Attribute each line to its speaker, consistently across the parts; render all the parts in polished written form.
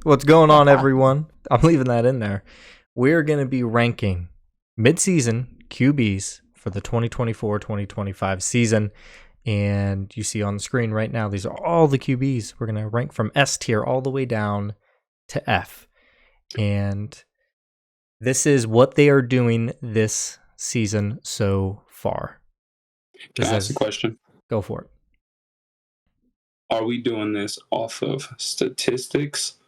Speaker 1: What's going on, everyone? I'm leaving that in there. We're going to be ranking mid-season QBs for the 2024-2025 season. And you see on the screen right now, these are all the QBs. We're going to rank from S tier all the way down to F. And this is what they are doing this season so far.
Speaker 2: Can I ask a question?
Speaker 1: Go for it.
Speaker 2: Are we doing this off of statistics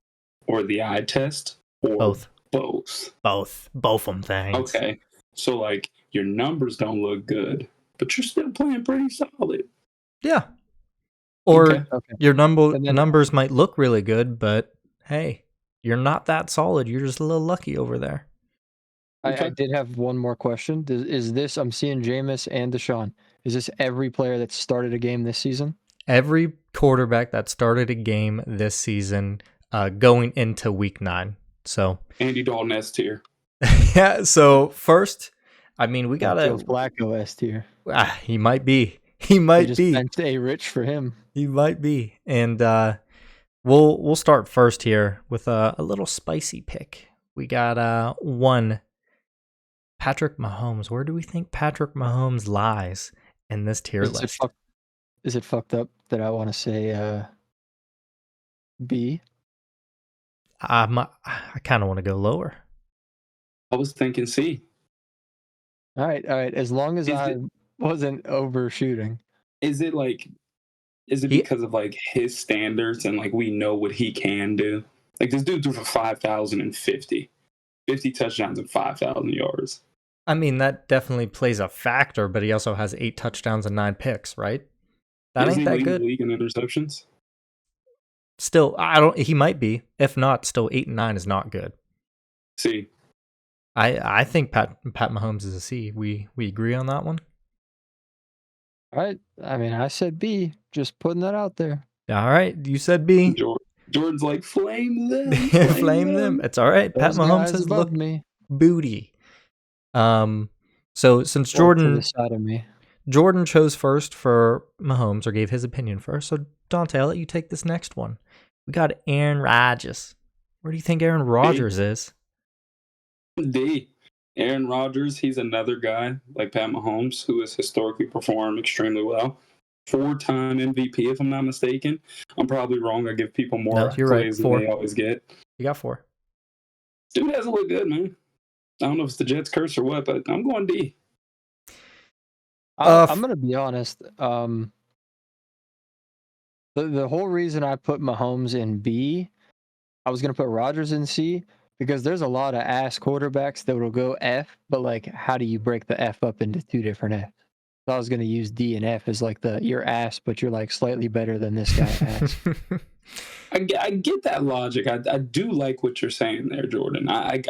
Speaker 2: or the eye test? Or
Speaker 1: Both.
Speaker 2: Both
Speaker 1: of them things.
Speaker 2: Okay. So, like, your numbers don't look good, but you're still playing pretty solid.
Speaker 1: Yeah. Or your numbers might look really good, but hey, you're not that solid. You're just a little lucky over there.
Speaker 3: I did have one more question. Is this, I'm seeing Jameis and Deshaun, is this every player that started a game this season?
Speaker 1: Every quarterback that started a game this season going into week 9. So
Speaker 2: Andy Dalton S tier.
Speaker 1: Yeah, so first, I mean, we got
Speaker 3: to Flacco S tier.
Speaker 1: He might be. He might
Speaker 3: just
Speaker 1: be.
Speaker 3: Benched A Rich for him.
Speaker 1: He might be. And we'll start first here with a little spicy pick. We got one Patrick Mahomes. Where do we think Patrick Mahomes lies in this tier list?
Speaker 3: Is it fucked up that I want to say B?
Speaker 1: I kind of want to go lower.
Speaker 2: I was thinking C.
Speaker 3: All right. As long as I wasn't overshooting.
Speaker 2: Is it because of like his standards and like we know what he can do? Like this dude threw for 5,050 touchdowns and 5,000 yards.
Speaker 1: I mean, that definitely plays a factor, but he also has 8 touchdowns and 9 picks, right? That ain't that good.
Speaker 2: League in interceptions.
Speaker 1: Still, he might be. If not, still 8 and 9 is not good.
Speaker 2: C.
Speaker 1: I think Pat Mahomes is a C. We agree on that one?
Speaker 3: All right. I mean, I said B. Just putting that out there.
Speaker 1: All right. You said B.
Speaker 2: Jordan's like, flame them.
Speaker 1: Flame them. It's all right. Pat Mahomes has looked booty. So since Jordan chose first for Mahomes, or gave his opinion first, so Dontea, I'll let you take this next one. We got Aaron Rodgers. Where do you think Aaron Rodgers is?
Speaker 2: D. Aaron Rodgers, he's another guy like Pat Mahomes who has historically performed extremely well. 4-time MVP, if I'm not mistaken. I'm probably wrong. I give people more praise than they always get.
Speaker 1: You got 4.
Speaker 2: Dude doesn't look good, man. I don't know if it's the Jets curse or what, but I'm going D.
Speaker 3: I'm going to be honest. The whole reason I put Mahomes in B, I was going to put Rodgers in C, because there's a lot of ass quarterbacks that will go F, but like, how do you break the F up into 2 different Fs? So I was going to use D and F as like you're ass, but you're like slightly better than this guy ass.
Speaker 2: I get that logic. I do like what you're saying there, Jordan. I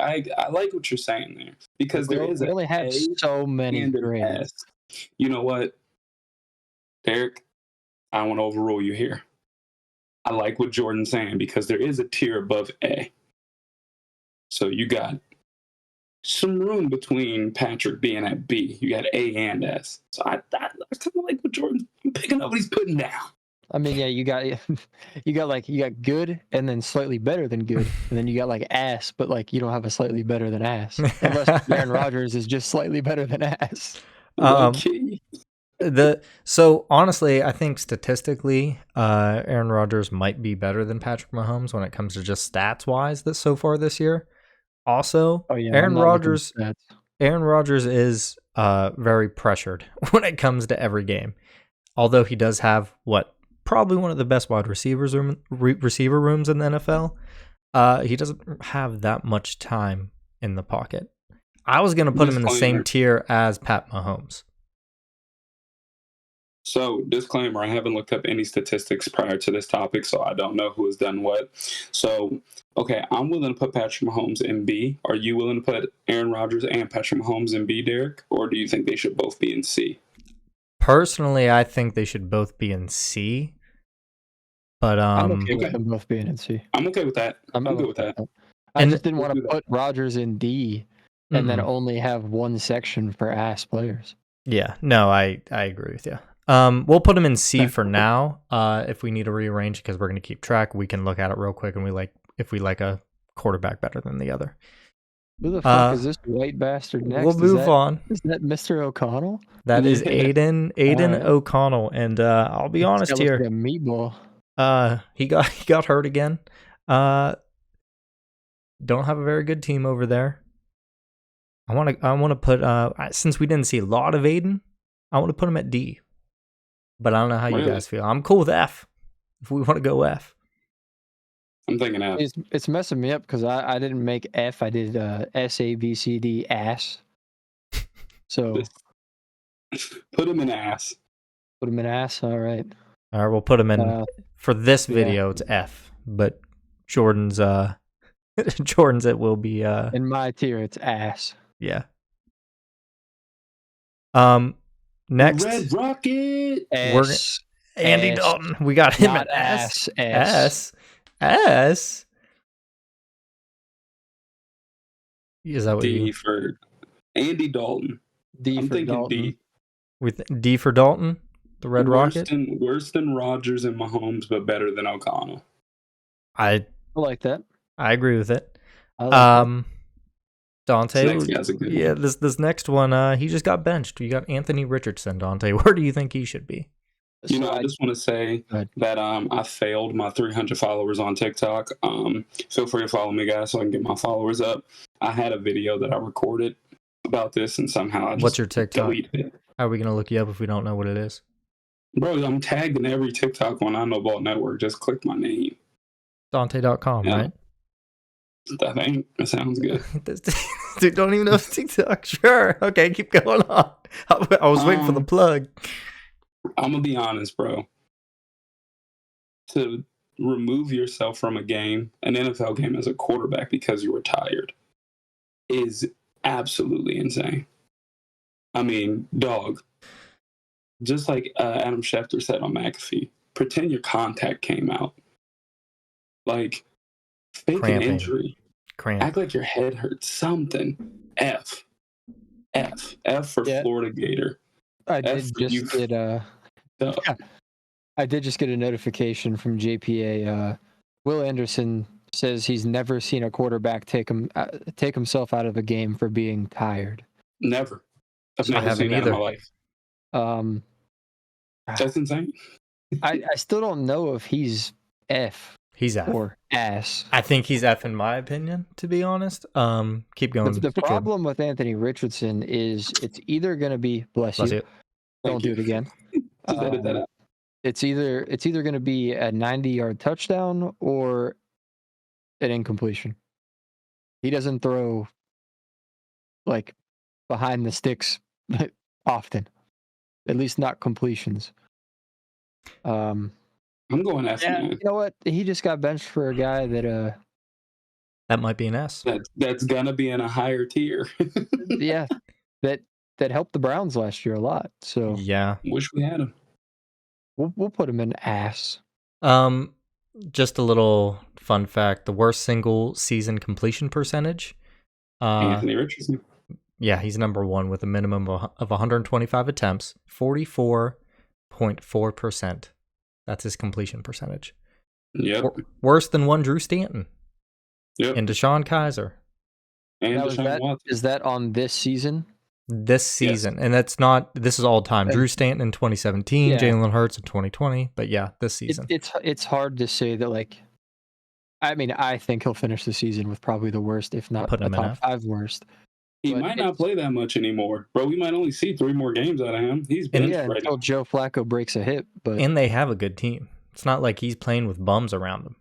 Speaker 2: like what you're saying there, because we
Speaker 3: only have so many grades.
Speaker 2: You know what, Derrick? I want to overrule you here. I like what Jordan's saying, because there is a tier above A. So you got some room between Patrick being at B. You got A and S. So I kind of like what Jordan's picking up what he's putting down.
Speaker 3: I mean, yeah, you got good and then slightly better than good, and then you got like ass, but like you don't have a slightly better than ass, unless Aaron Rodgers is just slightly better than ass.
Speaker 1: So honestly, I think statistically, Aaron Rodgers might be better than Patrick Mahomes when it comes to just stats wise so far this year. Also, Aaron Rodgers is very pressured when it comes to every game. Although he does have probably one of the best wide receiver rooms in the NFL, he doesn't have that much time in the pocket. I was going to put him in the same tier as Pat Mahomes.
Speaker 2: So, disclaimer, I haven't looked up any statistics prior to this topic, so I don't know who has done what. So, okay, I'm willing to put Patrick Mahomes in B. Are you willing to put Aaron Rodgers and Patrick Mahomes in B, Derrick? Or do you think they should both be in C?
Speaker 1: Personally, I think they should both be in C. But
Speaker 3: I'm okay with them both being in C.
Speaker 2: I'm okay with that. I'm good with that.
Speaker 3: I just didn't want to put Rodgers in D and then only have one section for ass players.
Speaker 1: Yeah, no, I agree with you. We'll put them in C for now. If we need to rearrange because we're going to keep track, we can look at it real quick and we if we like a quarterback better than the other.
Speaker 3: Who the fuck is this white bastard next?
Speaker 1: We'll move on.
Speaker 3: Is that Mr. O'Connell?
Speaker 1: That is Aiden O'Connell, and I'll be honest here.
Speaker 3: Like a meatball.
Speaker 1: He got hurt again. Don't have a very good team over there. I want to put since we didn't see a lot of Aiden, I want to put him at D. But I don't know how you guys feel. I'm cool with F. If we want to go F.
Speaker 2: I'm thinking F.
Speaker 3: It's messing me up because I didn't make F. I did S, A, B, C, D, ass. So
Speaker 2: put him in ass.
Speaker 3: Put him in ass. All right.
Speaker 1: All right. We'll put him in for this video. It's F. But Jordan's it will be
Speaker 3: in my tier. It's ass.
Speaker 1: Yeah. Next,
Speaker 2: Red Rocket.
Speaker 1: Andy Dalton. We got him at S. S. Is that what
Speaker 2: D for Andy Dalton? I'm thinking Dalton. D.
Speaker 1: With D for Dalton, the Red Rocket.
Speaker 2: Worse than Rodgers and Mahomes, but better than O'Connell.
Speaker 1: I
Speaker 3: like that.
Speaker 1: I agree with it.
Speaker 3: I like
Speaker 1: Dontea. This next one, he just got benched. You got Anthony Richardson, Dontea. Where do you think he should be?
Speaker 2: I just want to say that I failed my 300 followers on TikTok. Feel free to follow me, guys, so I can get my followers up. I had a video that I recorded about this, and somehow I just
Speaker 1: What's your TikTok?
Speaker 2: deleted it.
Speaker 1: How are we going to look you up if we don't know what it is?
Speaker 2: Bro, I'm tagged in every TikTok on I Know Ball Network. Just click my name.
Speaker 1: Dontea.com, right?
Speaker 2: That sounds good.
Speaker 1: Dude, don't even know TikTok. Sure. Okay, keep going on. I was waiting for the plug.
Speaker 2: I'm going to be honest, bro. To remove yourself from a game, an NFL game as a quarterback because you were tired, is absolutely insane. I mean, dog. Just like Adam Schefter said on McAfee, pretend your contact came out. Like, fake an injury. Act like your head hurts. Something. F for Florida Gator.
Speaker 3: I did just get a notification from JPA. Will Anderson says he's never seen a quarterback take himself out of a game for being tired.
Speaker 2: Never. I've never seen that in my life. That's insane.
Speaker 3: I still don't know if he's F.
Speaker 1: He's F.
Speaker 3: Or ass.
Speaker 1: I think he's F in my opinion, to be honest. Keep going.
Speaker 3: The problem with Anthony Richardson is it's either going to be bless you. Don't do it again.
Speaker 2: Edit that out.
Speaker 3: It's either going to be a 90-yard touchdown or an incompletion. He doesn't throw like behind the sticks often. At least not completions.
Speaker 2: I'm going F.
Speaker 3: Yeah, you know what? He just got benched for a guy that
Speaker 1: that might be an S.
Speaker 2: That's gonna be in a higher tier.
Speaker 3: Yeah, that helped the Browns last year a lot. So
Speaker 1: yeah,
Speaker 2: wish we had him.
Speaker 3: We'll put him in ass.
Speaker 1: Just a little fun fact: the worst single season completion percentage.
Speaker 2: Anthony Richardson.
Speaker 1: Yeah, he's number one with a minimum of 125 attempts, 44.4%. That's his completion percentage.
Speaker 2: Yep.
Speaker 1: Worse than one Drew Stanton.
Speaker 2: Yep.
Speaker 1: And Deshaun Kaiser.
Speaker 2: And Deshaun Watson.
Speaker 3: Is that on this season?
Speaker 1: This season. Yes. And that's not, this is all time. Drew Stanton in 2017, Jalen Hurts in 2020. But yeah, this season.
Speaker 3: It's hard to say that, like, I mean, I think he'll finish the season with probably the worst, if not the top 5 worst.
Speaker 2: He might not play that much anymore, bro. We might only see 3 more games out of him. He's been
Speaker 3: until Joe Flacco breaks a hip.
Speaker 1: And they have a good team. It's not like he's playing with bums around him.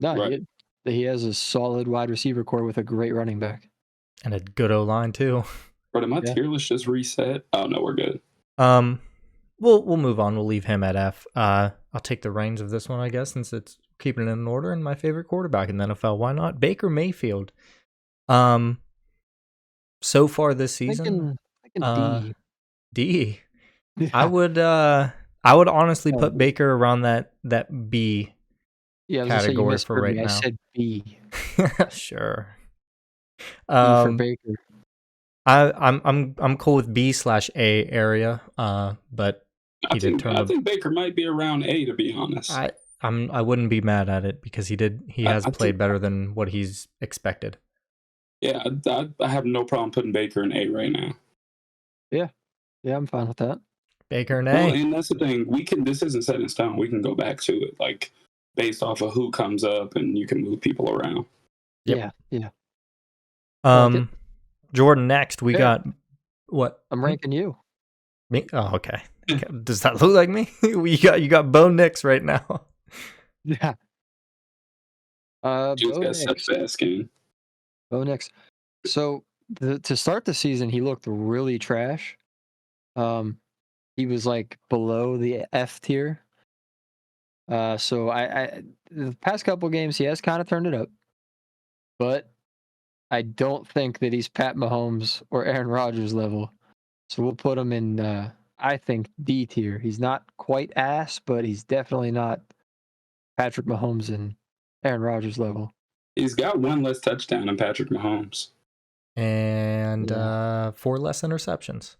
Speaker 3: No, he has a solid wide receiver core with a great running back
Speaker 1: and a good O-line too.
Speaker 2: Bro, did my tier list just reset? Oh no, we're good.
Speaker 1: We'll move on. We'll leave him at F. I'll take the reins of this one, I guess, since it's keeping it in order. And my favorite quarterback in the NFL, why not? Baker Mayfield. So far this season, D. Yeah. I would honestly put Baker around that B category for right now. I
Speaker 3: said B.
Speaker 1: Sure.
Speaker 3: B for Baker.
Speaker 1: I'm cool with B/A area. But
Speaker 2: I think Baker might be around A, to be honest.
Speaker 1: I wouldn't be mad at it because he has played better than what he's expected.
Speaker 2: Yeah, I have no problem putting Baker in A right now.
Speaker 3: Yeah, I'm fine with that.
Speaker 1: Baker in A.
Speaker 2: Well, and that's the thing. This isn't set in stone. We can go back to it, like based off of who comes up, and you can move people around.
Speaker 3: Yep. Yeah.
Speaker 1: Like Jordan, next we got what?
Speaker 3: I'm ranking you.
Speaker 1: Me? Oh, okay. Does that look like me? you got Bo Nix right now.
Speaker 3: Yeah.
Speaker 2: Bo got such fast game.
Speaker 3: Bo Nix. So to start the season, he looked really trash. He was like below the F tier. So I the past couple games he has kind of turned it up, but I don't think that he's Pat Mahomes or Aaron Rodgers level. So we'll put him in I think D tier. He's not quite ass, but he's definitely not Patrick Mahomes and Aaron Rodgers level.
Speaker 2: He's got one less touchdown than Patrick Mahomes.
Speaker 1: And 4 less interceptions.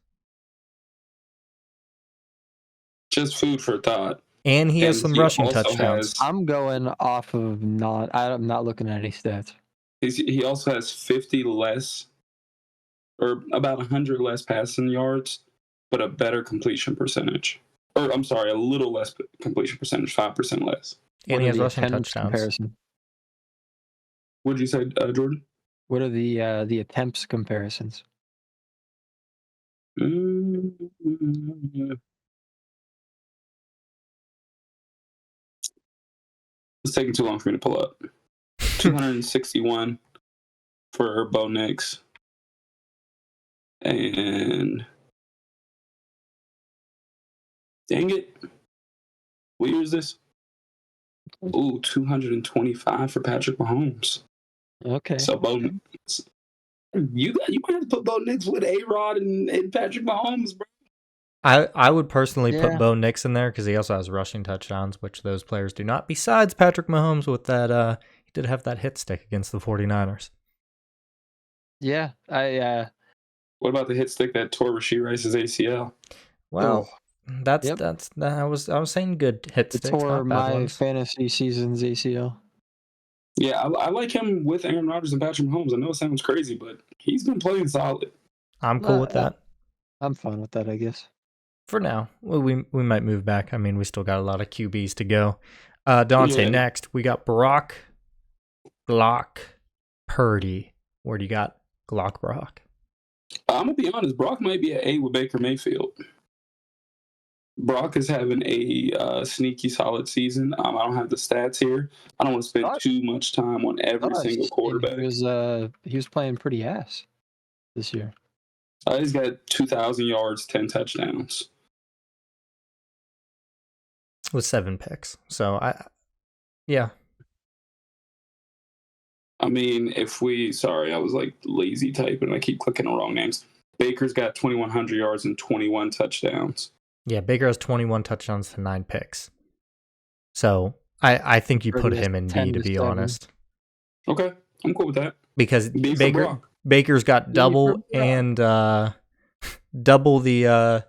Speaker 2: Just food for thought.
Speaker 1: And he has some rushing touchdowns.
Speaker 3: I'm going off of I'm not looking at any stats.
Speaker 2: He also has 50 less, or about 100 less passing yards, but a better completion percentage. Or I'm sorry, a little less completion percentage, 5% less.
Speaker 1: And he has rushing touchdowns.
Speaker 3: Comparison?
Speaker 2: What did you say, Jordan?
Speaker 3: What are the attempts comparisons?
Speaker 2: It's taking too long for me to pull up. 261 for Bo Nix. And dang it. What year is this? Ooh, 225 for Patrick Mahomes.
Speaker 3: Okay.
Speaker 2: So Bo Nix. You might have to put Bo Nix with A-Rod and Patrick Mahomes, bro.
Speaker 1: I would personally put Bo Nix in there because he also has rushing touchdowns, which those players do not. Besides Patrick Mahomes with that, he did have that hit stick against the 49ers.
Speaker 3: Yeah,
Speaker 2: What about the hit stick that tore Rashee Rice's ACL?
Speaker 1: Well, I was saying good hit sticks. It
Speaker 3: tore my fantasy season's ACL.
Speaker 2: Yeah, I like him with Aaron Rodgers and Patrick Mahomes. I know it sounds crazy, but he's been playing solid.
Speaker 1: I'm cool with that.
Speaker 3: I'm fine with that, I guess.
Speaker 1: For now, we might move back. I mean, we still got a lot of QBs to go. Dontea, next. We got Brock, Glock, Purdy. Where do you got Glock, Brock?
Speaker 2: I'm going to be honest. Brock might be an A with Baker Mayfield. Brock is having a sneaky solid season. I don't have the stats here. I don't want to spend too much time on every single quarterback.
Speaker 3: He was playing pretty ass this year.
Speaker 2: He's got 2,000 yards, 10 touchdowns.
Speaker 1: With 7 picks. So, yeah.
Speaker 2: I mean, I was like lazy typing. I keep clicking on wrong names. Baker's got 2,100 yards and 21 touchdowns.
Speaker 1: Yeah, Baker has 21 touchdowns to 9 picks. So, I think you put him in B, to be honest.
Speaker 2: Okay, I'm cool with that.
Speaker 1: Because Baker's got double and double the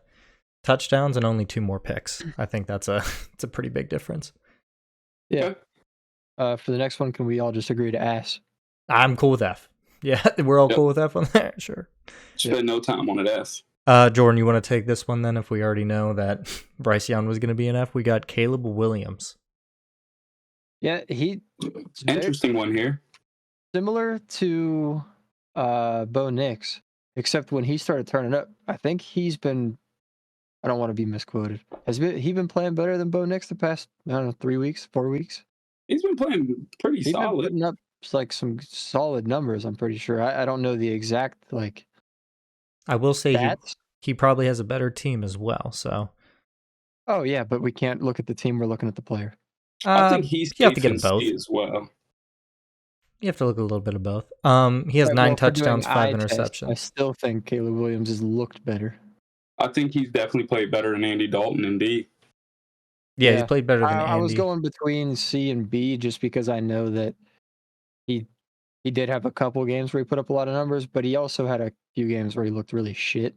Speaker 1: touchdowns and only 2 more picks. I think it's a pretty big difference.
Speaker 3: Yeah. For the next one, can we all just agree to ass?
Speaker 1: I'm cool with F. Yeah, we're all cool with F on there. Sure.
Speaker 2: Spend no time on an F.
Speaker 1: Jordan, you want to take this one then? If we already know that Bryce Young was going to be an F, we got Caleb Williams.
Speaker 3: Yeah,
Speaker 2: interesting one here.
Speaker 3: Similar to Bo Nix, except when he started turning up, I think he's been. I don't want to be misquoted. Has he been playing better than Bo Nix the past 3 weeks, 4 weeks?
Speaker 2: He's been playing pretty solid.
Speaker 3: Been putting up like some solid numbers. I'm pretty sure. I don't know the exact like.
Speaker 1: I will say he probably has a better team as well. So.
Speaker 3: Oh yeah, but we can't look at the team. We're looking at the player.
Speaker 2: I think you
Speaker 1: have to get both
Speaker 2: as well.
Speaker 1: You have to look at a little bit of both. He has 9 touchdowns, 5 interceptions.
Speaker 3: I still think Caleb Williams has looked better.
Speaker 2: I think he's definitely played better than Andy Dalton in D.
Speaker 1: Yeah, he's played better than Andy.
Speaker 3: I was going between C and B just because I know that he did have a couple games where he put up a lot of numbers, but he also had a few games where he looked really shit.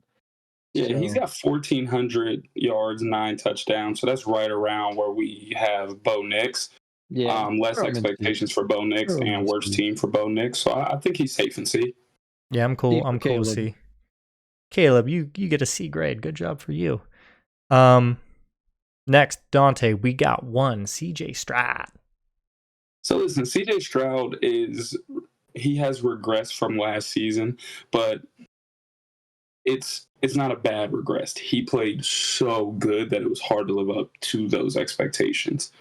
Speaker 2: Yeah, he's got 1,400 yards, 9 touchdowns. So that's right around where we have Bo Nix.
Speaker 3: Yeah.
Speaker 2: Less expectations for Bo Nix and worse team for Bo Nix. So I think he's safe in C.
Speaker 1: Yeah, I'm cool. I'm cool with C. Caleb, you get a C grade. Good job for you. Next, Dontea, we got one. CJ Stroud.
Speaker 2: So listen, CJ Stroud he has regressed from last season, but it's not a bad regress. He played so good that it was hard to live up to those expectations.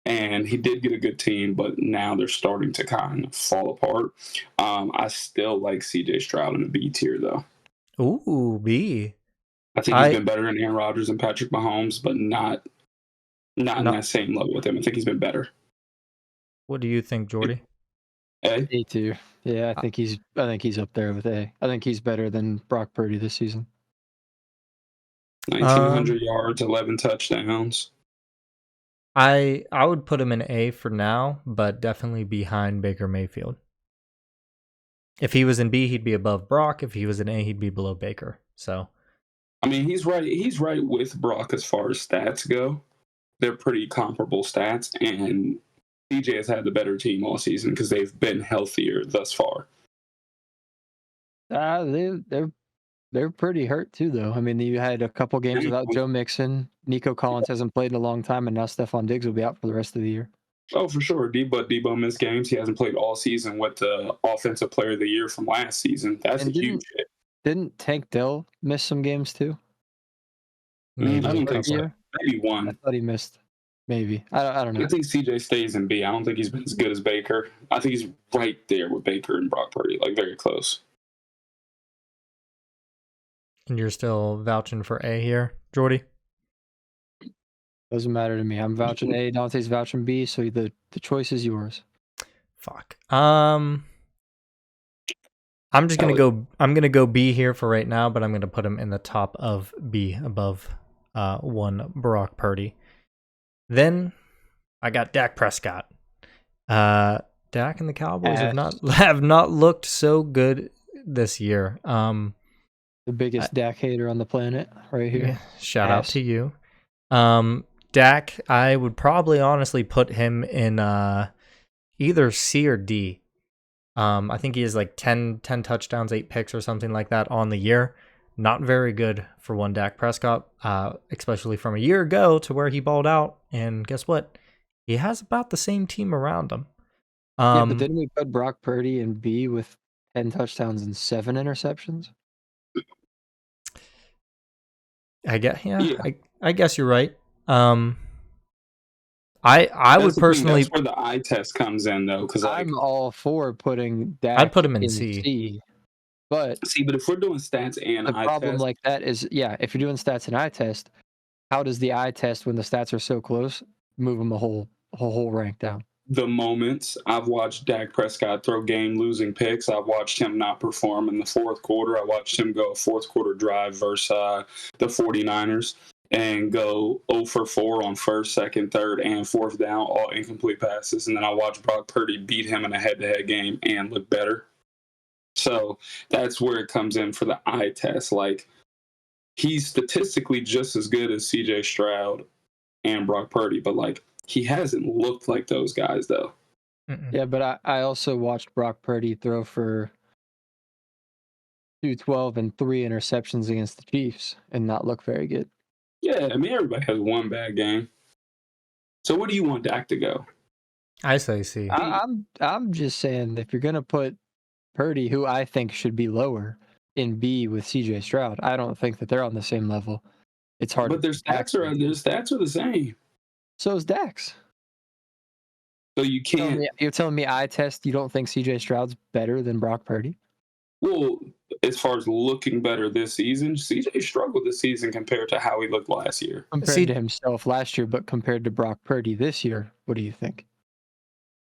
Speaker 2: And he did get a good team, but now they're starting to kind of fall apart. I still like CJ Stroud in the B tier, though.
Speaker 1: Ooh, B.
Speaker 2: I think he's been better than Aaron Rodgers and Patrick Mahomes, but not in that same level with him. I think he's been better.
Speaker 1: What do you think, Jordy?
Speaker 3: A tier. Yeah, I think he's up there with A. I think he's better than Brock Purdy this season.
Speaker 2: 1,900 yards, 11 touchdowns.
Speaker 1: I would put him in A for now, but definitely behind Baker Mayfield. If he was in B, he'd be above Brock. If he was in A, he'd be below Baker. So,
Speaker 2: I mean, he's right. He's right with Brock as far as stats go. They're pretty comparable stats, and CJ has had the better team all season because they've been healthier thus far.
Speaker 3: They're pretty hurt too, though. I mean, you had a couple games without Joe Mixon. Nico Collins hasn't played in a long time, and now Stephon Diggs will be out for the rest of the year.
Speaker 2: Oh, for sure. Debo missed games. He hasn't played all season with the Offensive Player of the Year from last season. That's a huge hit.
Speaker 3: Didn't Tank Dell miss some games too?
Speaker 2: Maybe. I don't think so. Maybe one.
Speaker 3: I thought he missed. Maybe. I don't know.
Speaker 2: I think CJ stays in B. I don't think he's been as good as Baker. I think he's right there with Baker and Brock Purdy, like very close.
Speaker 1: And you're still vouching for A here, Jordy?
Speaker 3: Doesn't matter to me. I'm vouching A. Dontea's vouching B. So the choice is yours.
Speaker 1: Fuck. I'm just gonna go. I'm gonna go B here for right now, but I'm gonna put him in the top of B, above one Brock Purdy. Then I got Dak Prescott. Dak and the Cowboys have not looked so good this year.
Speaker 3: The biggest Dak hater on the planet, right here.
Speaker 1: Yeah, shout out to you. Dak, I would probably honestly put him in either C or D. I think he has like 10 touchdowns, 8 picks or something like that on the year. Not very good for one Dak Prescott, especially from a year ago to where he balled out. And guess what? He has about the same team around him.
Speaker 3: Yeah, but didn't we put Brock Purdy in B with 10 touchdowns and 7 interceptions?
Speaker 1: I guess you're right. I would personally.
Speaker 2: That's where the eye test comes in, though, because
Speaker 3: I'm all for putting Dak.
Speaker 1: I'd put him in C.
Speaker 3: But
Speaker 2: if we're doing stats and
Speaker 3: the problem like that is, if you're doing stats and eye test, how does the eye test, when the stats are so close, move them a whole rank down?
Speaker 2: The moments I've watched Dak Prescott throw game-losing picks, I've watched him not perform in the fourth quarter. I watched him go a fourth-quarter drive versus the 49ers and go 0 for 4 on first, second, third, and fourth down, all incomplete passes. And then I watched Brock Purdy beat him in a head-to-head game and look better. So that's where it comes in for the eye test. Like, he's statistically just as good as CJ Stroud and Brock Purdy, but like, he hasn't looked like those guys, though.
Speaker 3: Yeah, but I also watched Brock Purdy throw for 212 and 3 interceptions against the Chiefs and not look very good.
Speaker 2: Yeah, I mean, everybody has one bad game. So where do you want Dak to go?
Speaker 1: I say C.
Speaker 3: I'm just saying, if you're gonna put Purdy, who I think should be lower, in B with CJ Stroud, I don't think that they're on the same level. It's hard.
Speaker 2: But their stats are the same.
Speaker 3: So is Dak's.
Speaker 2: So you can't.
Speaker 3: You're telling me eye test, you don't think CJ Stroud's better than Brock Purdy?
Speaker 2: Well, as far as looking better this season, CJ struggled this season compared to how he looked last year.
Speaker 3: Compared to himself last year, but compared to Brock Purdy this year, what do you think?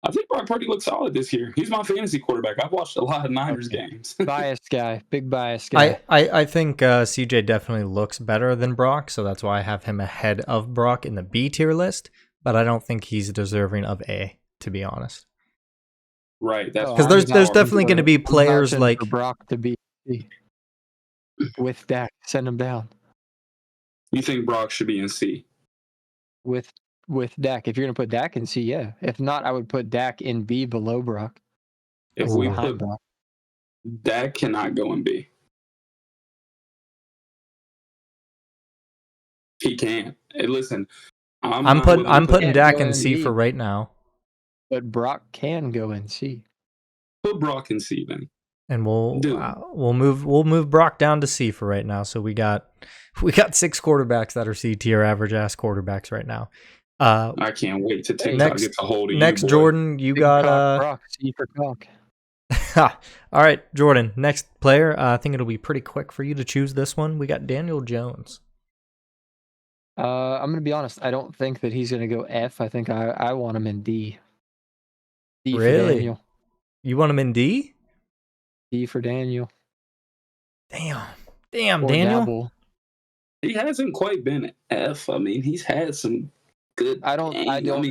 Speaker 2: I think Brock Purdy looks solid this year. He's my fantasy quarterback. I've watched a lot of Niners games.
Speaker 3: Biased guy. Big biased guy.
Speaker 1: I think CJ definitely looks better than Brock, so that's why I have him ahead of Brock in the B tier list, but I don't think he's deserving of A, to be honest.
Speaker 2: Right. That's
Speaker 1: because there's definitely going to be players like
Speaker 3: Brock to be. with Dak. Send him down.
Speaker 2: You think Brock should be in C?
Speaker 3: With Dak. If you're going to put Dak in C, yeah. If not, I would put Dak in B below Brock.
Speaker 2: If we put Brock, Dak cannot go in B. He can't. Hey, listen,
Speaker 1: I'm putting Dak in C for right now.
Speaker 3: But Brock can go in C.
Speaker 2: Put Brock in C then.
Speaker 1: And we'll move Brock down to C for right now. So we got 6 quarterbacks that are C tier average ass quarterbacks right now.
Speaker 2: I can't wait to TikTok gets a hold of you.
Speaker 1: Next, Jordan, you got
Speaker 3: Brock, C for cock.
Speaker 1: All right, Jordan. Next player. I think it'll be pretty quick for you to choose this one. We got Daniel Jones.
Speaker 3: I'm gonna be honest. I don't think that he's gonna go F. I think I want him in D. D
Speaker 1: really?
Speaker 3: For Daniel.
Speaker 1: You want him in D?
Speaker 3: D for Daniel.
Speaker 1: Damn, Daniel.
Speaker 3: Dabble.
Speaker 2: He hasn't quite been F. I mean, he's had some good.
Speaker 3: I don't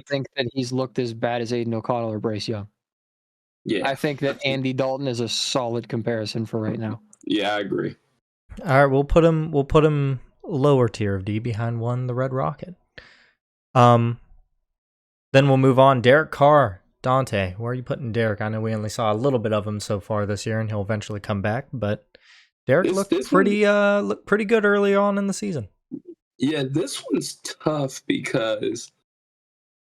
Speaker 3: think that he's looked as bad as Aiden O'Connell or Bryce Young.
Speaker 2: Yeah,
Speaker 3: I think that Andy Dalton is a solid comparison for right now.
Speaker 2: Yeah, I agree.
Speaker 1: All right, we'll put him lower tier of D behind the Red Rocket. Then we'll move on. Derek Carr. Dontea, where are you putting Derek? I know we only saw a little bit of him so far this year, and he'll eventually come back. But Derek looked pretty good early on in the season.
Speaker 2: Yeah, this one's tough because,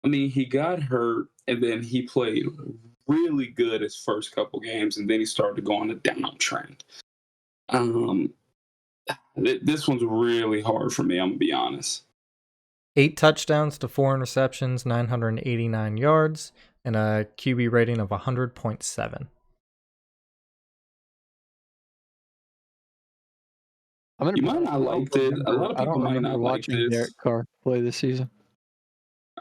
Speaker 2: I mean, he got hurt, and then he played really good his first couple games, and then he started to go on a downtrend. This one's really hard for me, I'm gonna be honest.
Speaker 1: 8 touchdowns to 4 interceptions, 989 yards. And a QB rating of 100.7.
Speaker 2: You might not like this. A lot of people might not like this.
Speaker 3: Derek Carr play this season.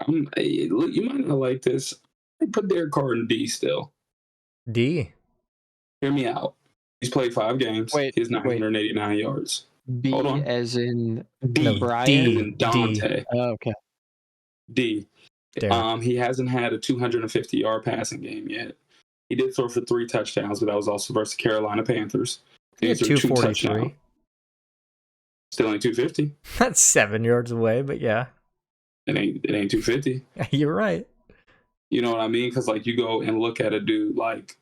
Speaker 2: You might not like this. I put Derek Carr in D still.
Speaker 1: D.
Speaker 2: Hear me out. He's played 5 games. He's 989 yards.
Speaker 3: B.
Speaker 2: Hold on.
Speaker 3: As in
Speaker 2: D.
Speaker 3: Brian?
Speaker 2: D. And Dontea.
Speaker 3: Oh, okay.
Speaker 2: D. He hasn't had a 250-yard passing game yet. He did throw for 3 touchdowns, but that was also versus the Carolina Panthers.
Speaker 1: He had 243.
Speaker 2: Still ain't 250.
Speaker 1: That's 7 yards away, but yeah.
Speaker 2: It ain't 250.
Speaker 1: You're right.
Speaker 2: You know what I mean? Because like you go and look at a dude like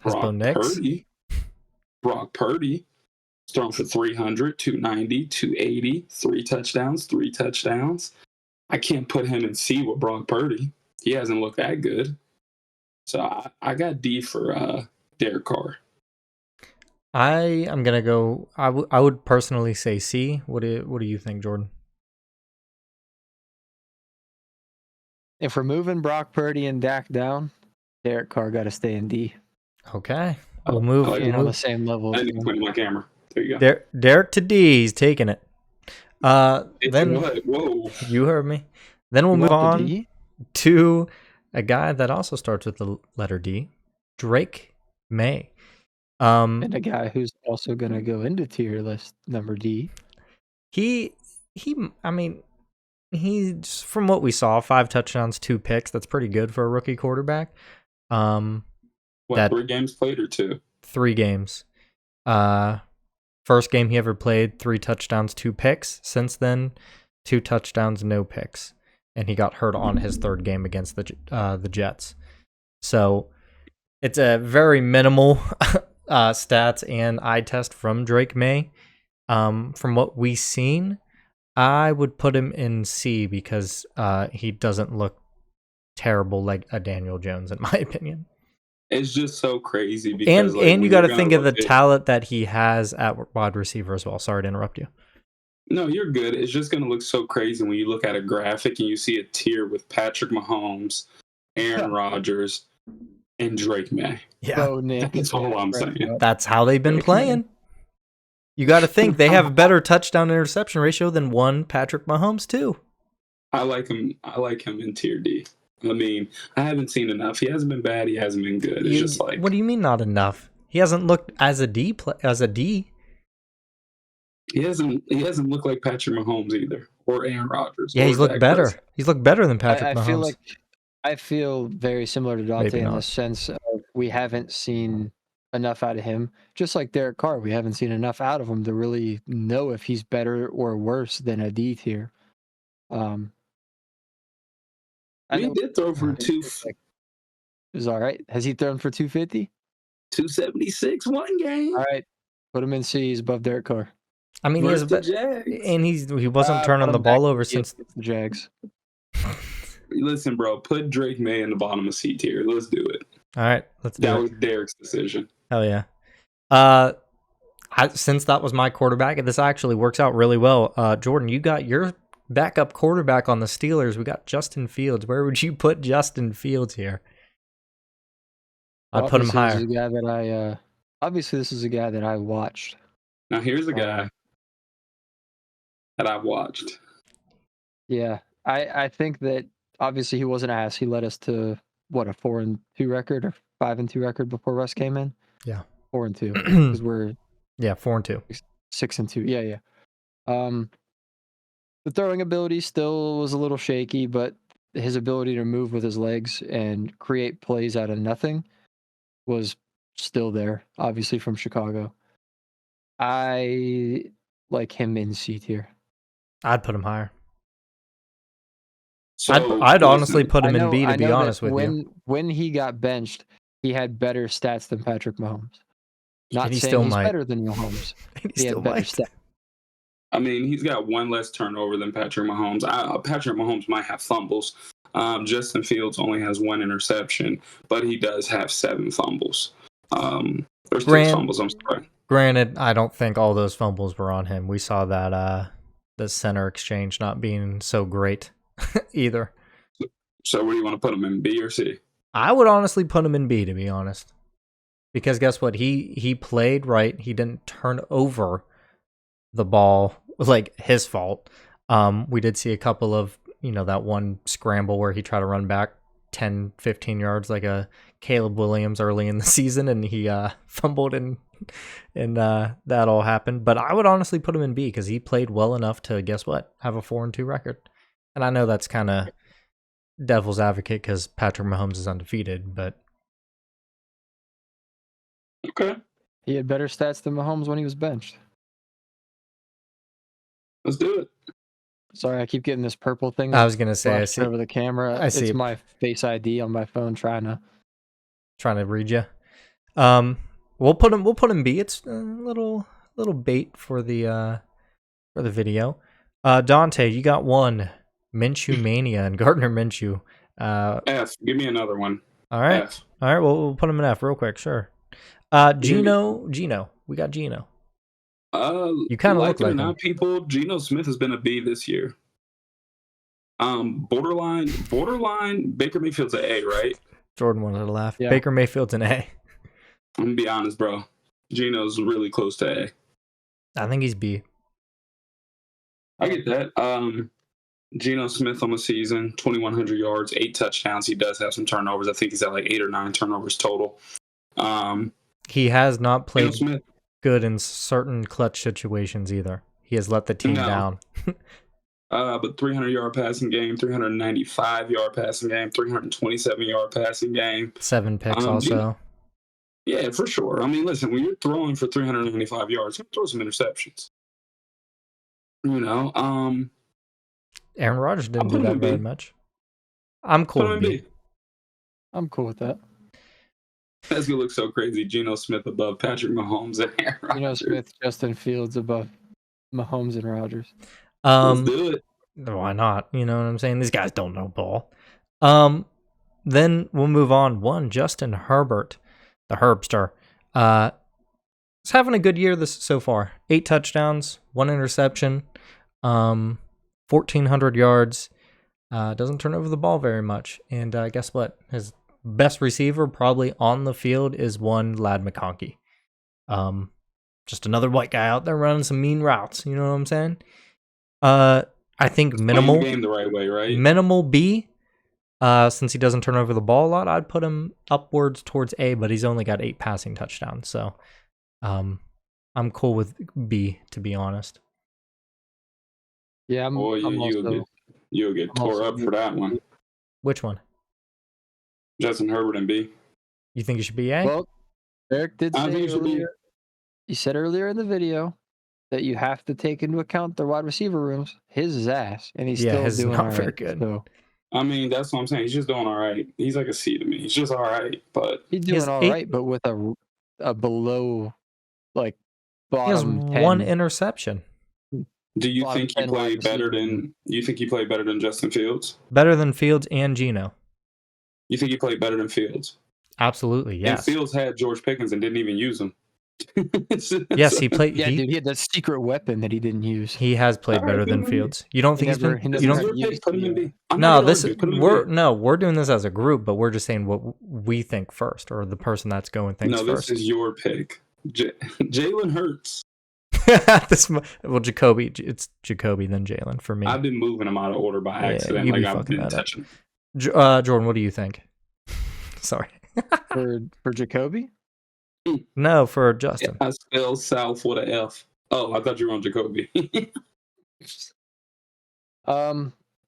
Speaker 2: Brock Purdy, throwing for 300, 290, 280, 3 touchdowns. I can't put him in C with Brock Purdy. He hasn't looked that good. So I got D for Derek Carr.
Speaker 1: I am gonna go. I would personally say C. What do you think, Jordan?
Speaker 3: If we're moving Brock Purdy and Dak down, Derek Carr got to stay in D.
Speaker 1: Okay, we'll move.
Speaker 3: On the same level.
Speaker 2: I need to put my camera. There you go.
Speaker 1: Derek to D. He's taking it. Then
Speaker 2: whoa,
Speaker 1: you heard me. Then we'll move on to a guy that also starts with the letter D, Drake May.
Speaker 3: And a guy who's also gonna go into tier list number D.
Speaker 1: I mean, he's from what we saw, 5 touchdowns, 2 picks. That's pretty good for a rookie quarterback.
Speaker 2: 3 games played or 2?
Speaker 1: 3 games. First game he ever played, 3 touchdowns, 2 picks. Since then, 2 touchdowns, no picks. And he got hurt on his 3rd game against the Jets. So it's a very minimal stats and eye test from Drake May. From what we've seen, I would put him in C because he doesn't look terrible like a Daniel Jones, in my opinion.
Speaker 2: It's just so crazy because
Speaker 1: and you got to think of the talent that he has at wide receiver as well. Sorry to interrupt you.
Speaker 2: No, you're good. It's just going to look so crazy when you look at a graphic and you see a tier with Patrick Mahomes, Aaron Rodgers, and Drake May.
Speaker 1: Yeah,
Speaker 2: that's all I'm saying.
Speaker 1: That's how they've been playing. You got to think they have a better touchdown interception ratio than one Patrick Mahomes too.
Speaker 2: I like him in tier D. I mean, I haven't seen enough. He hasn't been bad. He hasn't been good. It's just like,
Speaker 1: what do you mean not enough? He hasn't looked as a D.
Speaker 2: He hasn't looked like Patrick Mahomes either, or Aaron Rodgers.
Speaker 1: Yeah, he's looked better. He's looked better than Patrick Mahomes.
Speaker 3: I feel very similar to Dontea in the sense of we haven't seen enough out of him. Just like Derek Carr, we haven't seen enough out of him to really know if he's better or worse than a D tier.
Speaker 2: He did throw for
Speaker 3: it was all right. Has he thrown for 250?
Speaker 2: 276 one game.
Speaker 3: All right, put him in C. He's above Derek Carr.
Speaker 1: I mean, he wasn't turning the ball over since
Speaker 3: the Jags.
Speaker 2: Listen, bro, put Drake May in the bottom of C tier. Let's do it.
Speaker 1: All right, let's do it.
Speaker 2: That was Derek's decision.
Speaker 1: Hell yeah. Since that was my quarterback, this actually works out really well. Jordan, you got your backup quarterback on the Steelers. We got Justin Fields. Where would you put Justin Fields here? I'd put him higher.
Speaker 3: This is a guy that obviously, this is a guy that I watched.
Speaker 2: Now, here's a guy that I've watched.
Speaker 3: Yeah, I think that obviously he wasn't ass. He led us to what, a 4-2 record or 5-2 record before Russ came in.
Speaker 1: Yeah,
Speaker 3: 4-2 because we're
Speaker 1: 4-2,
Speaker 3: 6-2. Yeah. The throwing ability still was a little shaky, but his ability to move with his legs and create plays out of nothing was still there, obviously from Chicago. I like him in C tier.
Speaker 1: I'd put him higher. So I'd honestly put him in B, to be honest with you.
Speaker 3: When he got benched, he had better stats than Patrick Mahomes. Not saying
Speaker 1: still
Speaker 3: he's
Speaker 1: might.
Speaker 3: better than Mahomes.
Speaker 1: He had better stats.
Speaker 2: I mean, he's got one less turnover than Patrick Mahomes. Patrick Mahomes might have fumbles. Justin Fields only has one interception, but he does have 7 fumbles. There's 6 fumbles, I'm sorry.
Speaker 1: Granted, I don't think all those fumbles were on him. We saw that the center exchange not being so great either.
Speaker 2: So where do you want to put him, in B or C?
Speaker 1: I would honestly put him in B, to be honest. Because guess what? He played right. He didn't turn over the ball. It was like his fault. We did see a couple of, that one scramble where he tried to run back 10, 15 yards like a Caleb Williams early in the season, and he fumbled, and that all happened. But I would honestly put him in B because he played well enough to, guess what, have a 4-2 record. And I know that's kind of devil's advocate because Patrick Mahomes is undefeated, but
Speaker 2: okay,
Speaker 3: he had better stats than Mahomes when he was benched.
Speaker 2: Let's do it.
Speaker 3: Sorry, I keep getting this purple thing.
Speaker 1: I was gonna say, I see
Speaker 3: over the camera.
Speaker 1: I see
Speaker 3: it's my Face ID on my phone, trying to
Speaker 1: read you. We'll put him B. It's a little bait for the video. Dontea, you got one. Minshew Mania and Gardner Minshew.
Speaker 2: F. Give me another one.
Speaker 1: All right.
Speaker 2: F.
Speaker 1: All right. Well, we'll put him in F real quick. Sure. Geno. We got Geno.
Speaker 2: You
Speaker 1: kind of look like him.
Speaker 2: People. Geno Smith has been a B this year. Borderline. Baker Mayfield's an A, right?
Speaker 1: Jordan wanted to laugh.
Speaker 3: Yeah.
Speaker 1: Baker Mayfield's an A.
Speaker 2: I'm gonna be honest, bro. Geno's really close to A.
Speaker 1: I think he's B.
Speaker 2: I get that. Geno Smith on the season, 2,100 yards, 8 touchdowns. He does have some turnovers. I think he's at like 8 or 9 turnovers total.
Speaker 1: He has not played good in certain clutch situations either. He has let the team down.
Speaker 2: But 300-yard passing game, 395-yard passing game, 327-yard passing game.
Speaker 1: 7 picks also.
Speaker 2: Yeah, for sure. I mean, listen, when you're throwing for 395 yards, you throw some interceptions.
Speaker 1: Aaron Rodgers didn't do that very much. I'm cool with B.
Speaker 3: I'm cool with that.
Speaker 2: That's gonna look so crazy. Geno Smith above Patrick Mahomes and Aaron Rodgers.
Speaker 3: Geno Smith, Justin Fields above Mahomes and Rodgers.
Speaker 2: Let's do it.
Speaker 1: Why not? You know what I'm saying? These guys don't know ball. Then we'll move on. Justin Herbert, the Herbster. He's having a good year so far. 8 touchdowns, 1 interception, 1,400 yards. Doesn't turn over the ball very much. And guess what? His best receiver probably on the field is one Ladd McConkey. Just another white guy out there running some mean routes. You know what I'm saying? I think minimal.
Speaker 2: Playing the game the right way, right?
Speaker 1: Minimal B. Since he doesn't turn over the ball a lot, I'd put him upwards towards A, but he's only got 8 passing touchdowns. So I'm cool with B, to be honest.
Speaker 3: Yeah,
Speaker 2: you'll get tore up for that one.
Speaker 1: Which one?
Speaker 2: Justin Herbert and B.
Speaker 1: You think it should be A?
Speaker 3: Well, Derrick did say earlier. He said earlier in the video that you have to take into account the wide receiver rooms. His is ass, and he's still doing all right.
Speaker 1: Very good.
Speaker 3: So.
Speaker 2: I mean, that's what I'm saying. He's just doing all right. He's like a C to me. He's just all right, but
Speaker 3: he's doing all right, but with a below, like, bottom.
Speaker 1: He has
Speaker 3: 10.
Speaker 1: one interception.
Speaker 2: Do you think he played better than? You think he played better than Justin Fields?
Speaker 1: Better than Fields and Geno.
Speaker 2: You think he played better than Fields?
Speaker 1: Absolutely, yes.
Speaker 2: And Fields had George Pickens and didn't even use him.
Speaker 1: Yes, he played.
Speaker 3: Yeah, dude, he had that secret weapon that he didn't use.
Speaker 1: He has played better than Fields. You don't think he's been? You don't
Speaker 2: put him in B.
Speaker 1: We're doing this as a group, but we're just saying what we think first, or the person that's going thinks first.
Speaker 2: No, this is your pick. Jalen Hurts.
Speaker 1: Jacoby. It's Jacoby then Jalen for me.
Speaker 2: I've been moving him out of order by accident.
Speaker 1: Like I've been touching. Jordan, what do you think? Sorry.
Speaker 3: for Jacoby?
Speaker 1: No, for Justin.
Speaker 2: Yeah, I spell South with an F. Oh, I thought you were on Jacoby.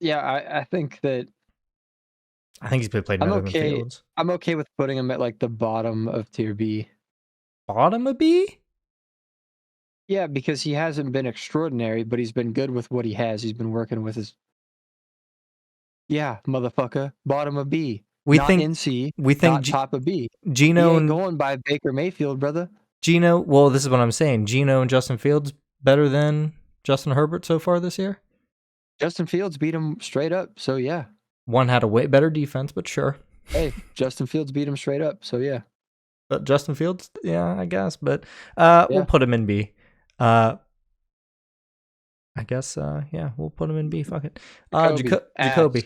Speaker 3: Yeah, I think that.
Speaker 1: I think he's played better than Fields.
Speaker 3: I'm okay with putting him at like the bottom of tier B.
Speaker 1: Bottom of B?
Speaker 3: Yeah, because he hasn't been extraordinary, but he's been good with what he has. He's been working with his. Yeah, motherfucker. Bottom of B. We think in C. We think top of B.
Speaker 1: Geno and
Speaker 3: going by Baker Mayfield, brother.
Speaker 1: Geno. Well, this is what I'm saying. Geno and Justin Fields better than Justin Herbert so far this year.
Speaker 3: Justin Fields beat him straight up. So yeah.
Speaker 1: One had a way better defense, but sure.
Speaker 3: Hey, Justin Fields beat him straight up. So yeah.
Speaker 1: But Justin Fields, yeah, I guess. But we'll put him in B. I guess. Yeah, we'll put him in B. Fuck it. Jacoby.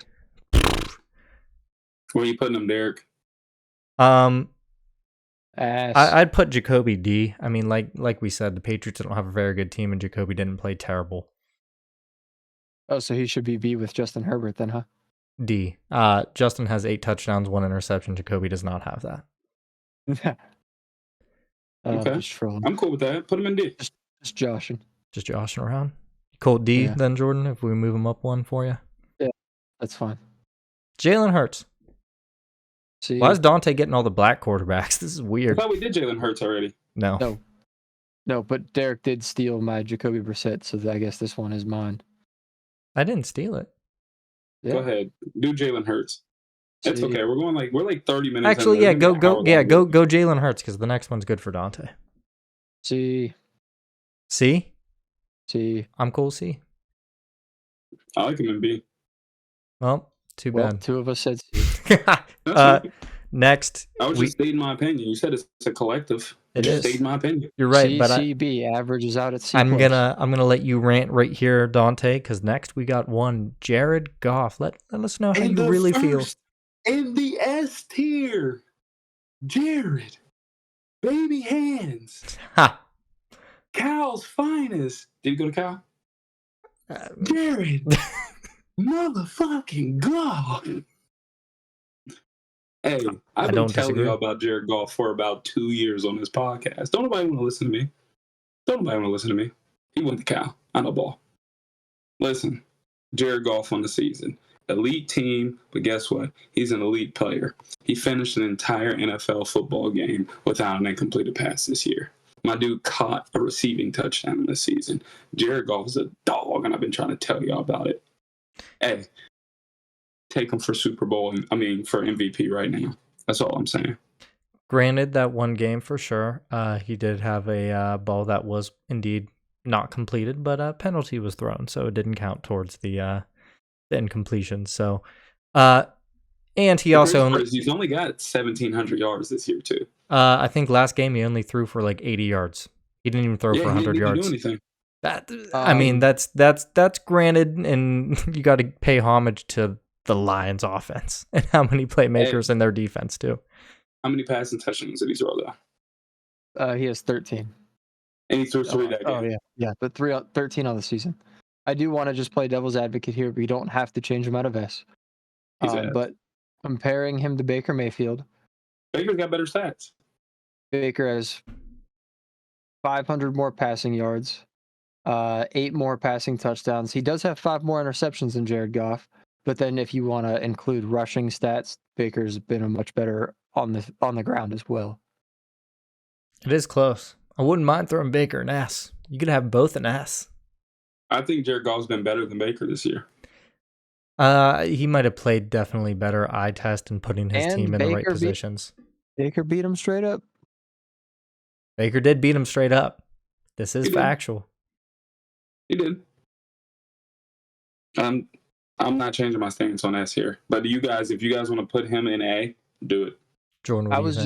Speaker 2: Where are you putting him, Derrick?
Speaker 1: I'd put Jacoby D. I mean, like we said, the Patriots don't have a very good team, and Jacoby didn't play terrible.
Speaker 3: Oh, so he should be B with Justin Herbert then, huh?
Speaker 1: D. Justin has 8 touchdowns, 1 interception. Jacoby does not have that.
Speaker 2: Okay, I'm cool with that. Put him in D.
Speaker 3: Just joshing.
Speaker 1: Just joshing around. Cold D then, Jordan, if we move him up one for you.
Speaker 3: Yeah, that's fine.
Speaker 1: Jalen Hurts.
Speaker 3: See,
Speaker 1: why is Dontea getting all the black quarterbacks? This is weird.
Speaker 2: I thought we did Jalen Hurts already.
Speaker 1: No,
Speaker 3: but Derrick did steal my Jacoby Brissett, so I guess this one is mine.
Speaker 1: I didn't steal it.
Speaker 2: Yeah. Go ahead. Do Jalen Hurts. It's okay. We're like 30 minutes.
Speaker 1: Actually, yeah, go Jalen Hurts, because the next one's good for Dontea.
Speaker 3: C.
Speaker 1: I'm cool. C.
Speaker 2: I like him in B.
Speaker 1: Well, too bad.
Speaker 3: 2 of us said C.
Speaker 1: Next,
Speaker 2: I was just stating my opinion. You said it's a collective.
Speaker 1: It is.
Speaker 2: Stating my opinion.
Speaker 1: You're right, but
Speaker 3: CB averages out at C.
Speaker 1: I'm gonna let you rant right here, Dontea, because next we got one Jared Goff. Let us know how you really feel.
Speaker 2: In the S tier, Jared, baby hands, Cal's finest. Did you go to Cal? Jared, motherfucking Goff. Hey, I've been telling you about Jared Goff for about 2 years on this podcast. Don't nobody want to listen to me. He went to Cal. I know ball. Listen, Jared Goff won the season. Elite team, but guess what? He's an elite player. He finished an entire NFL football game without an incompleted pass this year. My dude caught a receiving touchdown this season. Jared Goff is a dog, and I've been trying to tell y'all about it. Hey, take him for Super Bowl, for MVP right now. That's all I'm saying.
Speaker 1: Granted, that one game for sure, he did have a ball that was indeed not completed, but a penalty was thrown, so it didn't count towards the incompletion. So, and he also
Speaker 2: he's only got 1,700 yards this year too.
Speaker 1: I think last game he only threw for like 80 yards. He didn't even throw for 100 yards.
Speaker 2: Do anything.
Speaker 1: I mean, that's granted, and you got to pay homage to the Lions offense and how many playmakers in their defense too.
Speaker 2: How many passing touchdowns did he throw though?
Speaker 3: He has 13.
Speaker 2: And he threw 3 that game.
Speaker 3: Oh yeah, but 13 on the season. I do want to just play devil's advocate here, but you don't have to change him out of S. But comparing him to Baker Mayfield,
Speaker 2: Baker's got better stats.
Speaker 3: Baker has 500 more passing yards, 8 more passing touchdowns. He does have 5 more interceptions than Jared Goff. But then if you want to include rushing stats, Baker's been a much better on the ground as well.
Speaker 1: It is close. I wouldn't mind throwing Baker an S. You could have both an S.
Speaker 2: I think Jared Goff's been better than Baker this year.
Speaker 1: He might have played definitely better eye test and putting his team in the right positions.
Speaker 3: Baker beat him straight up.
Speaker 1: Baker did beat him straight up. This is factual.
Speaker 2: He did. I'm not changing my stance on S here. But if you guys want to put him in A, do it.
Speaker 1: Jordan,
Speaker 3: I was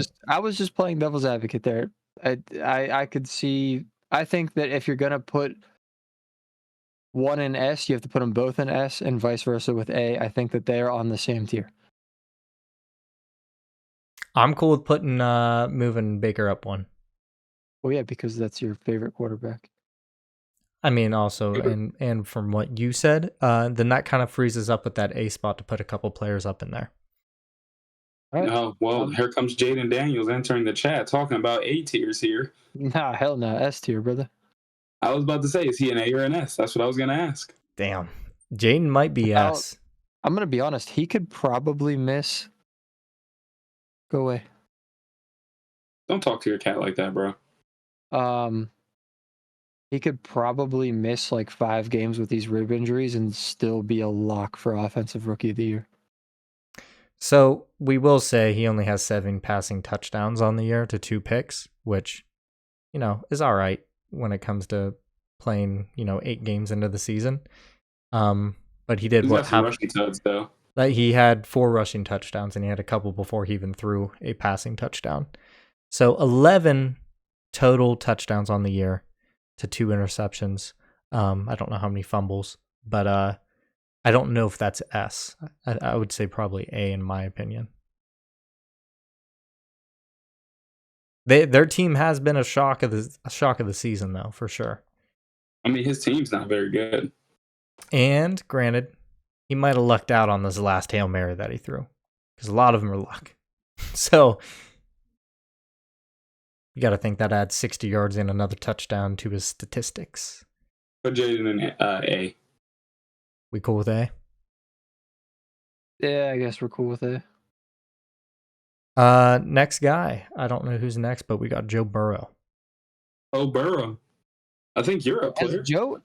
Speaker 3: just playing devil's advocate there. I could see. I think that if you're gonna put one in S, you have to put them both in S, and vice versa with A. I think that they are on the same tier.
Speaker 1: I'm cool with putting moving Baker up one.
Speaker 3: Well, yeah, because that's your favorite quarterback.
Speaker 1: I mean, also, and from what you said, then that kind of freezes up with that A spot to put a couple players up in there.
Speaker 2: Right. Oh, well, here comes Jaden Daniels entering the chat talking about A tiers here.
Speaker 3: Nah, hell no, S tier, brother.
Speaker 2: I was about to say, is he an A or an S? That's what I was going to ask.
Speaker 1: Damn. Jaden might be S.
Speaker 3: I'm going to be honest. He could probably miss. Go away.
Speaker 2: Don't talk to your cat like that, bro.
Speaker 3: He could probably miss like 5 games with these rib injuries and still be a lock for Offensive Rookie of the Year.
Speaker 1: So we will say he only has 7 passing touchdowns on the year to 2 picks, which, is all right when it comes to playing, 8 games into the season. But he did
Speaker 2: rushing touchdowns though.
Speaker 1: Like he had 4 rushing touchdowns and he had a couple before he even threw a passing touchdown. So 11 total touchdowns on the year to 2 interceptions. I don't know how many fumbles, but I don't know if that's S. I would say probably A in my opinion. Their team has been a shock of the season though, for sure.
Speaker 2: I mean, his team's not very good.
Speaker 1: And granted, he might have lucked out on this last Hail Mary that he threw, because a lot of them are luck. So you got to think that adds 60 yards and another touchdown to his statistics.
Speaker 2: Put Jaden in A.
Speaker 1: We cool with A?
Speaker 3: Yeah, I guess we're cool with A.
Speaker 1: Next guy. I don't know who's next, but we got Joe Burrow.
Speaker 2: Oh, Burrow. I think you're up there.
Speaker 3: Has Joe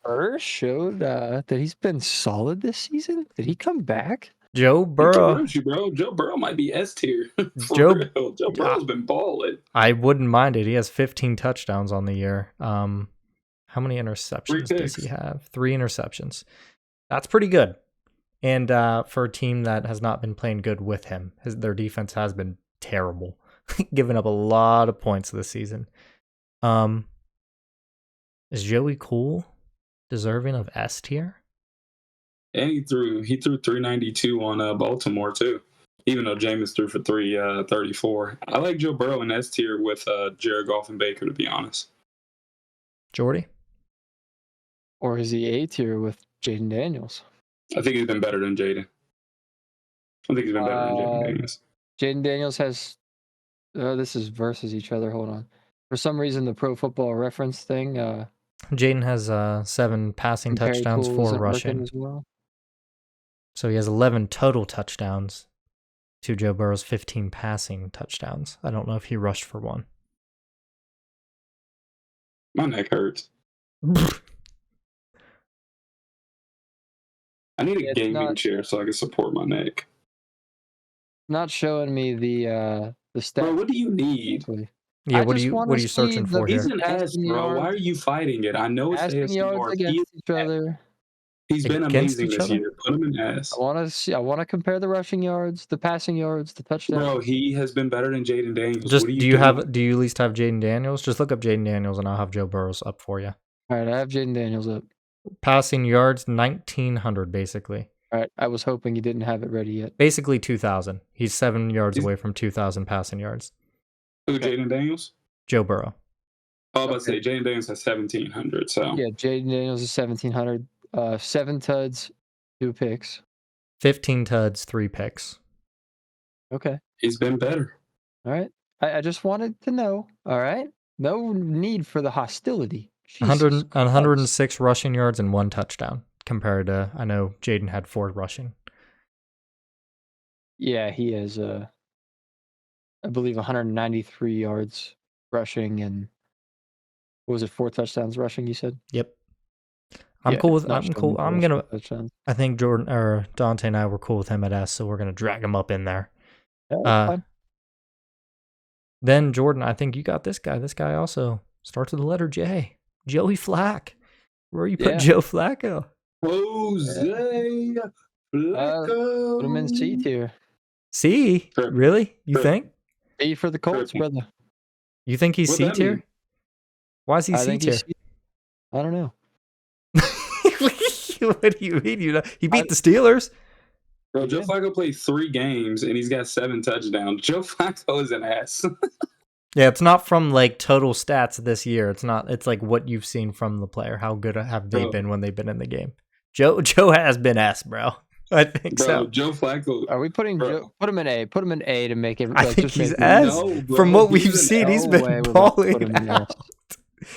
Speaker 3: Burrow showed that he's been solid this season? Did he come back?
Speaker 1: Joe Burrow.
Speaker 2: Joe Burrow might be S tier. Joe Burrow's been balling.
Speaker 1: I wouldn't mind it. He has 15 touchdowns on the year. How many interceptions does he have? 3 interceptions. That's pretty good. And for a team that has not been playing good with him, their defense has been terrible, giving up a lot of points this season. Is Joey Cool deserving of S tier?
Speaker 2: And he threw 392 on Baltimore too, even though Jameis threw for 334. I like Joe Burrow in S tier with Jared Goff and Baker, to be honest.
Speaker 1: Jordy?
Speaker 3: Or is he A tier with Jaden Daniels?
Speaker 2: I think he's been better than Jaden. I think he's been better than Jaden Daniels.
Speaker 3: Jaden Daniels has... this is versus each other. Hold on. For some reason, the Pro Football Reference thing...
Speaker 1: Jaden has 7 passing touchdowns, 4 rushing. As well. So he has 11 total touchdowns to Joe Burrow's 15 passing touchdowns. I don't know if he rushed for 1.
Speaker 2: My neck hurts. I need a gaming chair so I can support my neck.
Speaker 3: Not showing me the stats.
Speaker 2: Bro, what do you need?
Speaker 1: Yeah, what are you searching for here?
Speaker 2: He's an S, bro. Why are you fighting it? I know it's
Speaker 3: passing yards against each other.
Speaker 2: He's been amazing this year. Put him in S.
Speaker 3: I want to compare the rushing yards, the passing yards, the touchdowns.
Speaker 2: Bro, he has been better than Jaden Daniels.
Speaker 1: Do you at least have Jaden Daniels? Just look up Jaden Daniels and I'll have Joe Burrows up for you.
Speaker 3: All right, I have Jaden Daniels up.
Speaker 1: Passing yards 1,900 basically.
Speaker 3: All right, I was hoping you didn't have it ready yet.
Speaker 1: Basically 2,000. He's 7 yards away from 2,000 passing yards.
Speaker 2: Who, Jaden Daniels?
Speaker 1: Joe Burrow.
Speaker 2: I was about to say Jaden Daniels has 1,700. So
Speaker 3: yeah, Jaden Daniels is 1,700. 7 tuds, 2 picks.
Speaker 1: 15 tuds, 3 picks.
Speaker 3: Okay.
Speaker 2: He's been better.
Speaker 3: All right. I just wanted to know. All right. No need for the hostility.
Speaker 1: 106 rushing yards and 1 touchdown compared to, I know Jaden had 4 rushing.
Speaker 3: Yeah, he has, I believe, 193 yards rushing and what was it, 4 touchdowns rushing, you said?
Speaker 1: Yep. I'm cool with.
Speaker 3: not
Speaker 1: I'm
Speaker 3: showing
Speaker 1: cool.
Speaker 3: the
Speaker 1: I'm
Speaker 3: rushing
Speaker 1: gonna.
Speaker 3: touchdowns.
Speaker 1: I think Jordan or Dontea and I were cool with him at S, so we're gonna drag him up in there.
Speaker 3: Yeah, that's fine.
Speaker 1: Then Jordan, I think you got this guy. This guy also starts with the letter J. Joey Flack. Where you put Joe Flacco?
Speaker 2: Jose Flacco.
Speaker 3: Put him in C tier.
Speaker 1: C? Really? You think?
Speaker 3: C for the Colts, brother.
Speaker 1: You think he's C tier? Why is he C tier?
Speaker 3: I don't know.
Speaker 1: What do you mean? He beat the Steelers.
Speaker 2: Bro, Joe Flacco played 3 games and he's got 7 touchdowns. Joe Flacco is an ass.
Speaker 1: Yeah, it's not from like total stats this year. It's not. It's like what you've seen from the player. How good have they been when they've been in the game? Joe has been S, bro. I think so.
Speaker 2: Joe Flacco.
Speaker 3: Are we putting Joe? Put him in A. Put him in A to make it.
Speaker 1: I think he's S. No, from what we've seen, he's been balling out.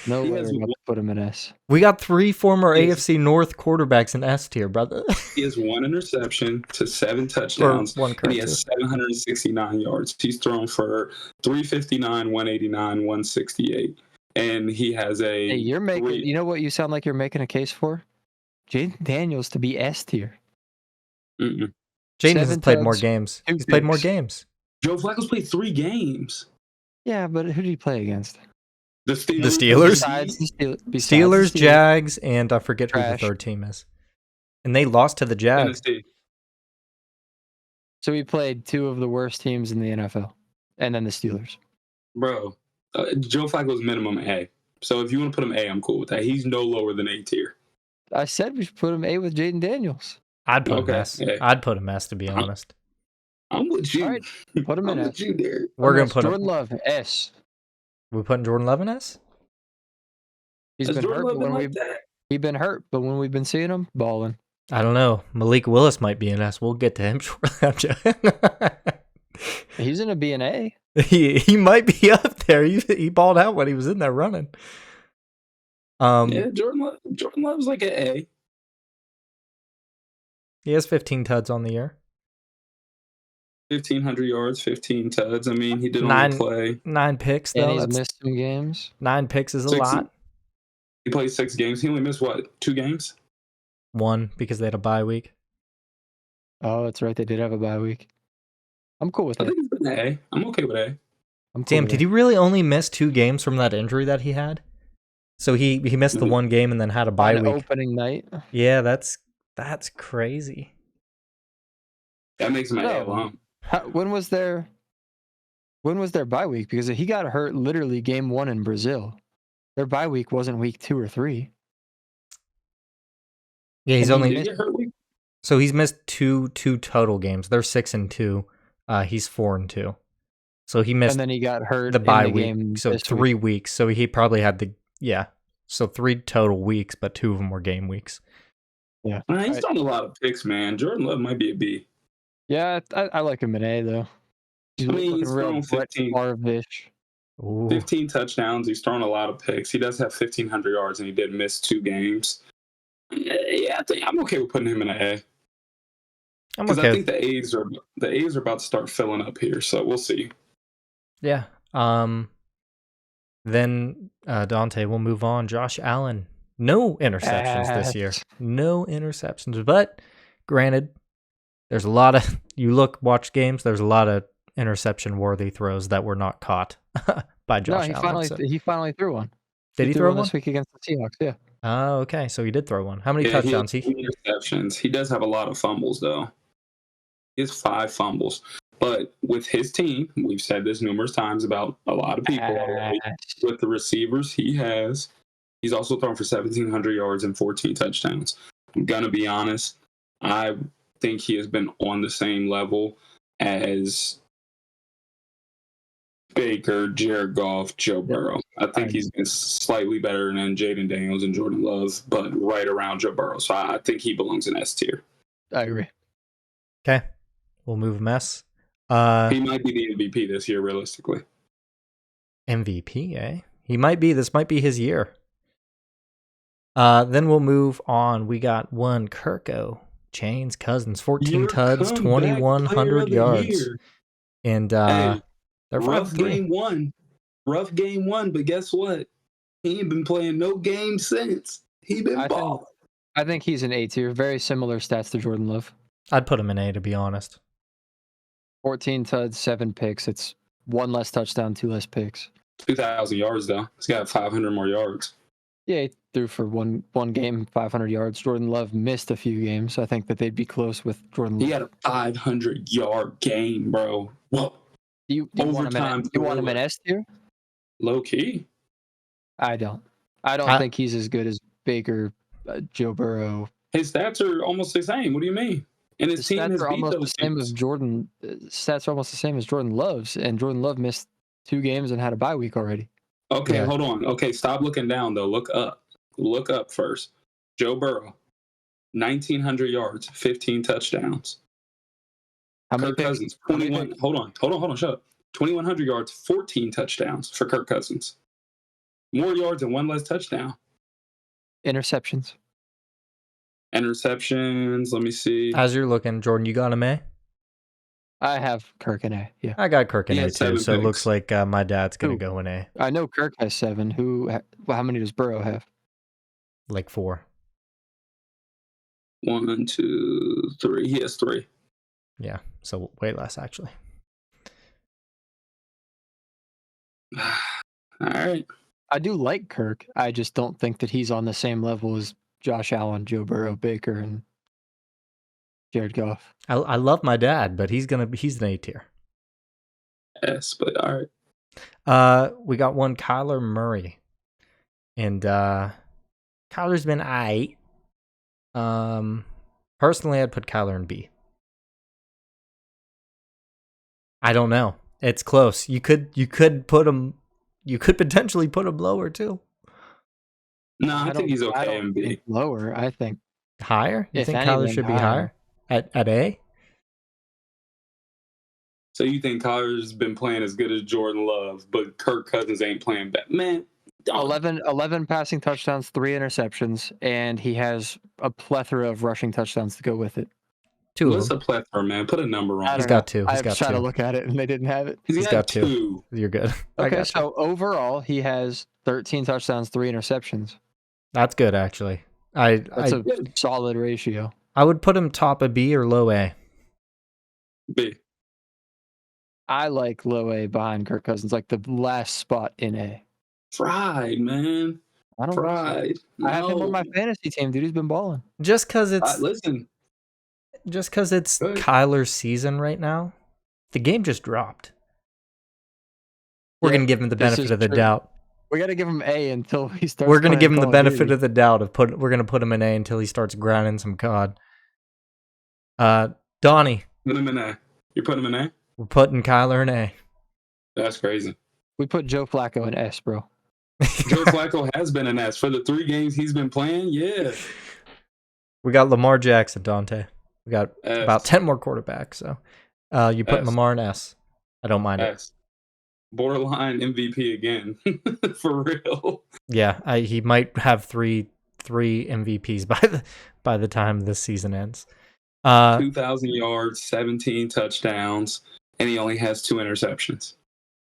Speaker 3: No way we're about to put him in S.
Speaker 1: We got 3 former AFC North quarterbacks in S tier, brother.
Speaker 2: He has 1 interception to 7 touchdowns.
Speaker 1: And
Speaker 2: he has 769 yards. He's thrown for 359, 189, 168. And he has a...
Speaker 3: Hey, you're making... You know what you sound like you're making a case for? Jaden Daniels to be S tier.
Speaker 2: Mm-mm.
Speaker 1: Jaden has played more games. He's played more games.
Speaker 2: Joe Flacco's played 3 games.
Speaker 3: Yeah, but who did he play against?
Speaker 2: The Steelers.
Speaker 3: Besides
Speaker 1: Steelers, Jags, and I forget who the third team is. And they lost to the Jags.
Speaker 2: Tennessee.
Speaker 3: So he played 2 of the worst teams in the NFL. And then the Steelers.
Speaker 2: Bro, Joe Flacco's minimum A. So if you want to put him A, I'm cool with that. He's no lower than A tier.
Speaker 3: I said we should put him A with Jaden Daniels.
Speaker 1: I'd put him S. I'd put him S, to be honest.
Speaker 2: I'm with you.
Speaker 3: All right, put him in S.
Speaker 1: We're going to put
Speaker 3: Jordan Love, S.
Speaker 1: We putting Jordan Love in S?
Speaker 3: He's been hurt, he's been hurt, but when we've been seeing him, balling.
Speaker 1: I don't know. Malik Willis might be in S. We'll get to him shortly.
Speaker 3: He's in a B and A.
Speaker 1: He might be up there. He balled out when he was in there running.
Speaker 2: Yeah, Jordan Love's like an A.
Speaker 1: He has 15 tuds on the year.
Speaker 2: 1,500 yards, 15 tuds. I mean, he did only play
Speaker 1: 9 picks, though.
Speaker 3: And he's missed some games.
Speaker 1: 9 picks is a lot.
Speaker 2: He played 6 games. He only missed, what, 2 games?
Speaker 1: 1, because they had a bye week.
Speaker 3: Oh, that's right. They did have a bye week. I'm cool with that.
Speaker 2: I think he's been A. I'm okay with A.
Speaker 1: Damn, did he really only miss 2 games from that injury that he had? So he missed the 1 game and then had a bye week.
Speaker 3: Opening night.
Speaker 1: Yeah, that's crazy.
Speaker 2: That makes him A alone.
Speaker 3: When was their bye week? Because he got hurt literally game 1 in Brazil. Their bye week wasn't week 2 or 3.
Speaker 1: Yeah, he's so he's missed two total games. They're 6-2. He's 4-2. So he missed.
Speaker 3: And then he got hurt
Speaker 1: the bye week.
Speaker 3: Game
Speaker 1: so 3 weeks. So he probably had So 3 total weeks, but 2 of them were game weeks.
Speaker 2: Yeah, he's done a lot of picks, man. Jordan Love might be a B.
Speaker 3: Yeah, I like him in A though.
Speaker 2: He's thrown 15. 15 touchdowns. He's thrown a lot of picks. He does have 1,500 yards, and he did miss 2 games. Yeah, I'm okay with putting him in an A. Because I think the A's are about to start filling up here, so we'll see.
Speaker 1: Yeah. Then Dontea will move on. Josh Allen, no interceptions this year. No interceptions, but granted, there's a lot of watch games. There's a lot of interception-worthy throws that were not caught by Josh Allen.
Speaker 3: He finally threw one.
Speaker 1: Did he throw one
Speaker 3: this week against the Seahawks? Yeah.
Speaker 1: Oh, okay. So he did throw one. How many touchdowns?
Speaker 2: He interceptions. He does have a lot of fumbles, though. He has 5 fumbles. But with his team, we've said this numerous times about a lot of people already. With the receivers he has, he's also thrown for 1,700 yards and 14 touchdowns. I'm going to be honest. I think he has been on the same level as Baker, Jared Goff, Joe Burrow. I think he's been slightly better than Jaden Daniels and Jordan Love, but right around Joe Burrow. So I think he belongs in S tier.
Speaker 3: I agree.
Speaker 1: Okay. We'll move mess.
Speaker 2: He might be the MVP this year, realistically.
Speaker 1: MVP, eh? He might be. This might be his year. Then we'll move on. We got one Kirko. Chains Cousins, 14 tuds, 2,100 yards. And
Speaker 2: rough game 1. Rough game 1, but guess what? He ain't been playing no game since. He been balling.
Speaker 3: I think he's an A tier. Very similar stats to Jordan Love.
Speaker 1: I'd put him in A, to be honest.
Speaker 3: 14 tuds, 7 picks. It's 1 less touchdown, 2 less picks.
Speaker 2: 2,000 yards, though. He's got 500 more yards.
Speaker 3: Yeah, he threw for one game, 500 yards. Jordan Love missed a few games. I think that they'd be close with Jordan Love.
Speaker 2: He had a 500-yard game, bro. Whoa.
Speaker 3: Do you want him in S tier?
Speaker 2: Low key.
Speaker 3: I don't think he's as good as Baker, Joe Burrow.
Speaker 2: His stats are almost the same. What do you mean? And his team has beat those teams.
Speaker 3: Stats are almost the same as Jordan Love's, and Jordan Love missed 2 games and had a bye week already.
Speaker 2: Okay, hold on. Okay, stop looking down, though. Look up. Look up first. Joe Burrow, 1,900 yards, 15 touchdowns. Kirk Cousins, 21. Hold on. Shut up. 2,100 yards, 14 touchdowns for Kirk Cousins. More yards and 1 less touchdown.
Speaker 3: Interceptions.
Speaker 2: Let me see.
Speaker 1: As you're looking, Jordan, you got him A?
Speaker 3: I have Kirk in A, yeah.
Speaker 1: I got Kirk in A too, so it looks like my dad's going to go in A.
Speaker 3: I know Kirk has 7. How many does Burrow have?
Speaker 1: Like 4.
Speaker 2: 1, 2, 3. He has 3.
Speaker 1: Yeah, so way less, actually.
Speaker 2: All right.
Speaker 3: I do like Kirk. I just don't think that he's on the same level as Josh Allen, Joe Burrow, Baker, and Jared Goff.
Speaker 1: I love my dad, but he's an A tier.
Speaker 2: Yes, but all right.
Speaker 1: We got one Kyler Murray, and Kyler's been aight. Personally, I'd put Kyler in B. I don't know. It's close. You could put him. You could potentially put him lower too.
Speaker 2: No, I think he's okay in B.
Speaker 3: Lower, I think.
Speaker 1: Higher? You think Kyler should be higher? At A?
Speaker 2: So you think Kyler's been playing as good as Jordan Love, but Kirk Cousins ain't playing bad? Man,
Speaker 3: 11 passing touchdowns, 3 interceptions, and he has a plethora of rushing touchdowns to go with it.
Speaker 1: 2.
Speaker 2: What's a plethora, man? Put a number on it.
Speaker 1: He's got 2.
Speaker 3: I was trying to look at it, and they didn't have it.
Speaker 2: He's got 2.
Speaker 1: You're good.
Speaker 3: Okay, so overall, he has 13 touchdowns, 3 interceptions.
Speaker 1: That's good, actually.
Speaker 3: That's a solid ratio.
Speaker 1: I would put him top of B or low A.
Speaker 2: B.
Speaker 3: I like low A behind Kirk Cousins, like the last spot in A.
Speaker 2: Fried, man.
Speaker 3: I don't
Speaker 2: Fried.
Speaker 3: No. I have him on my fantasy team, dude. He's been balling.
Speaker 1: Just because it's
Speaker 2: Good.
Speaker 1: Kyler's season right now, the game just dropped. We're gonna give him the benefit of the doubt.
Speaker 3: We got to give him A until he starts.
Speaker 1: We're gonna give him the benefit of the doubt we're gonna put him in A until he starts grinding some COD. Donnie.
Speaker 2: Put him in A. You're putting him in A?
Speaker 1: We're putting Kyler in A.
Speaker 2: That's crazy.
Speaker 3: We put Joe Flacco in S, bro.
Speaker 2: Joe Flacco has been an S for the 3 games he's been playing. Yeah.
Speaker 1: We got Lamar Jackson, Dontea. We got about 10 more quarterbacks. So you put Lamar in S. I don't mind it.
Speaker 2: Borderline MVP again. For real.
Speaker 1: Yeah, he might have three MVPs by the time this season ends.
Speaker 2: 2,000 yards, 17 touchdowns, and he only has 2 interceptions.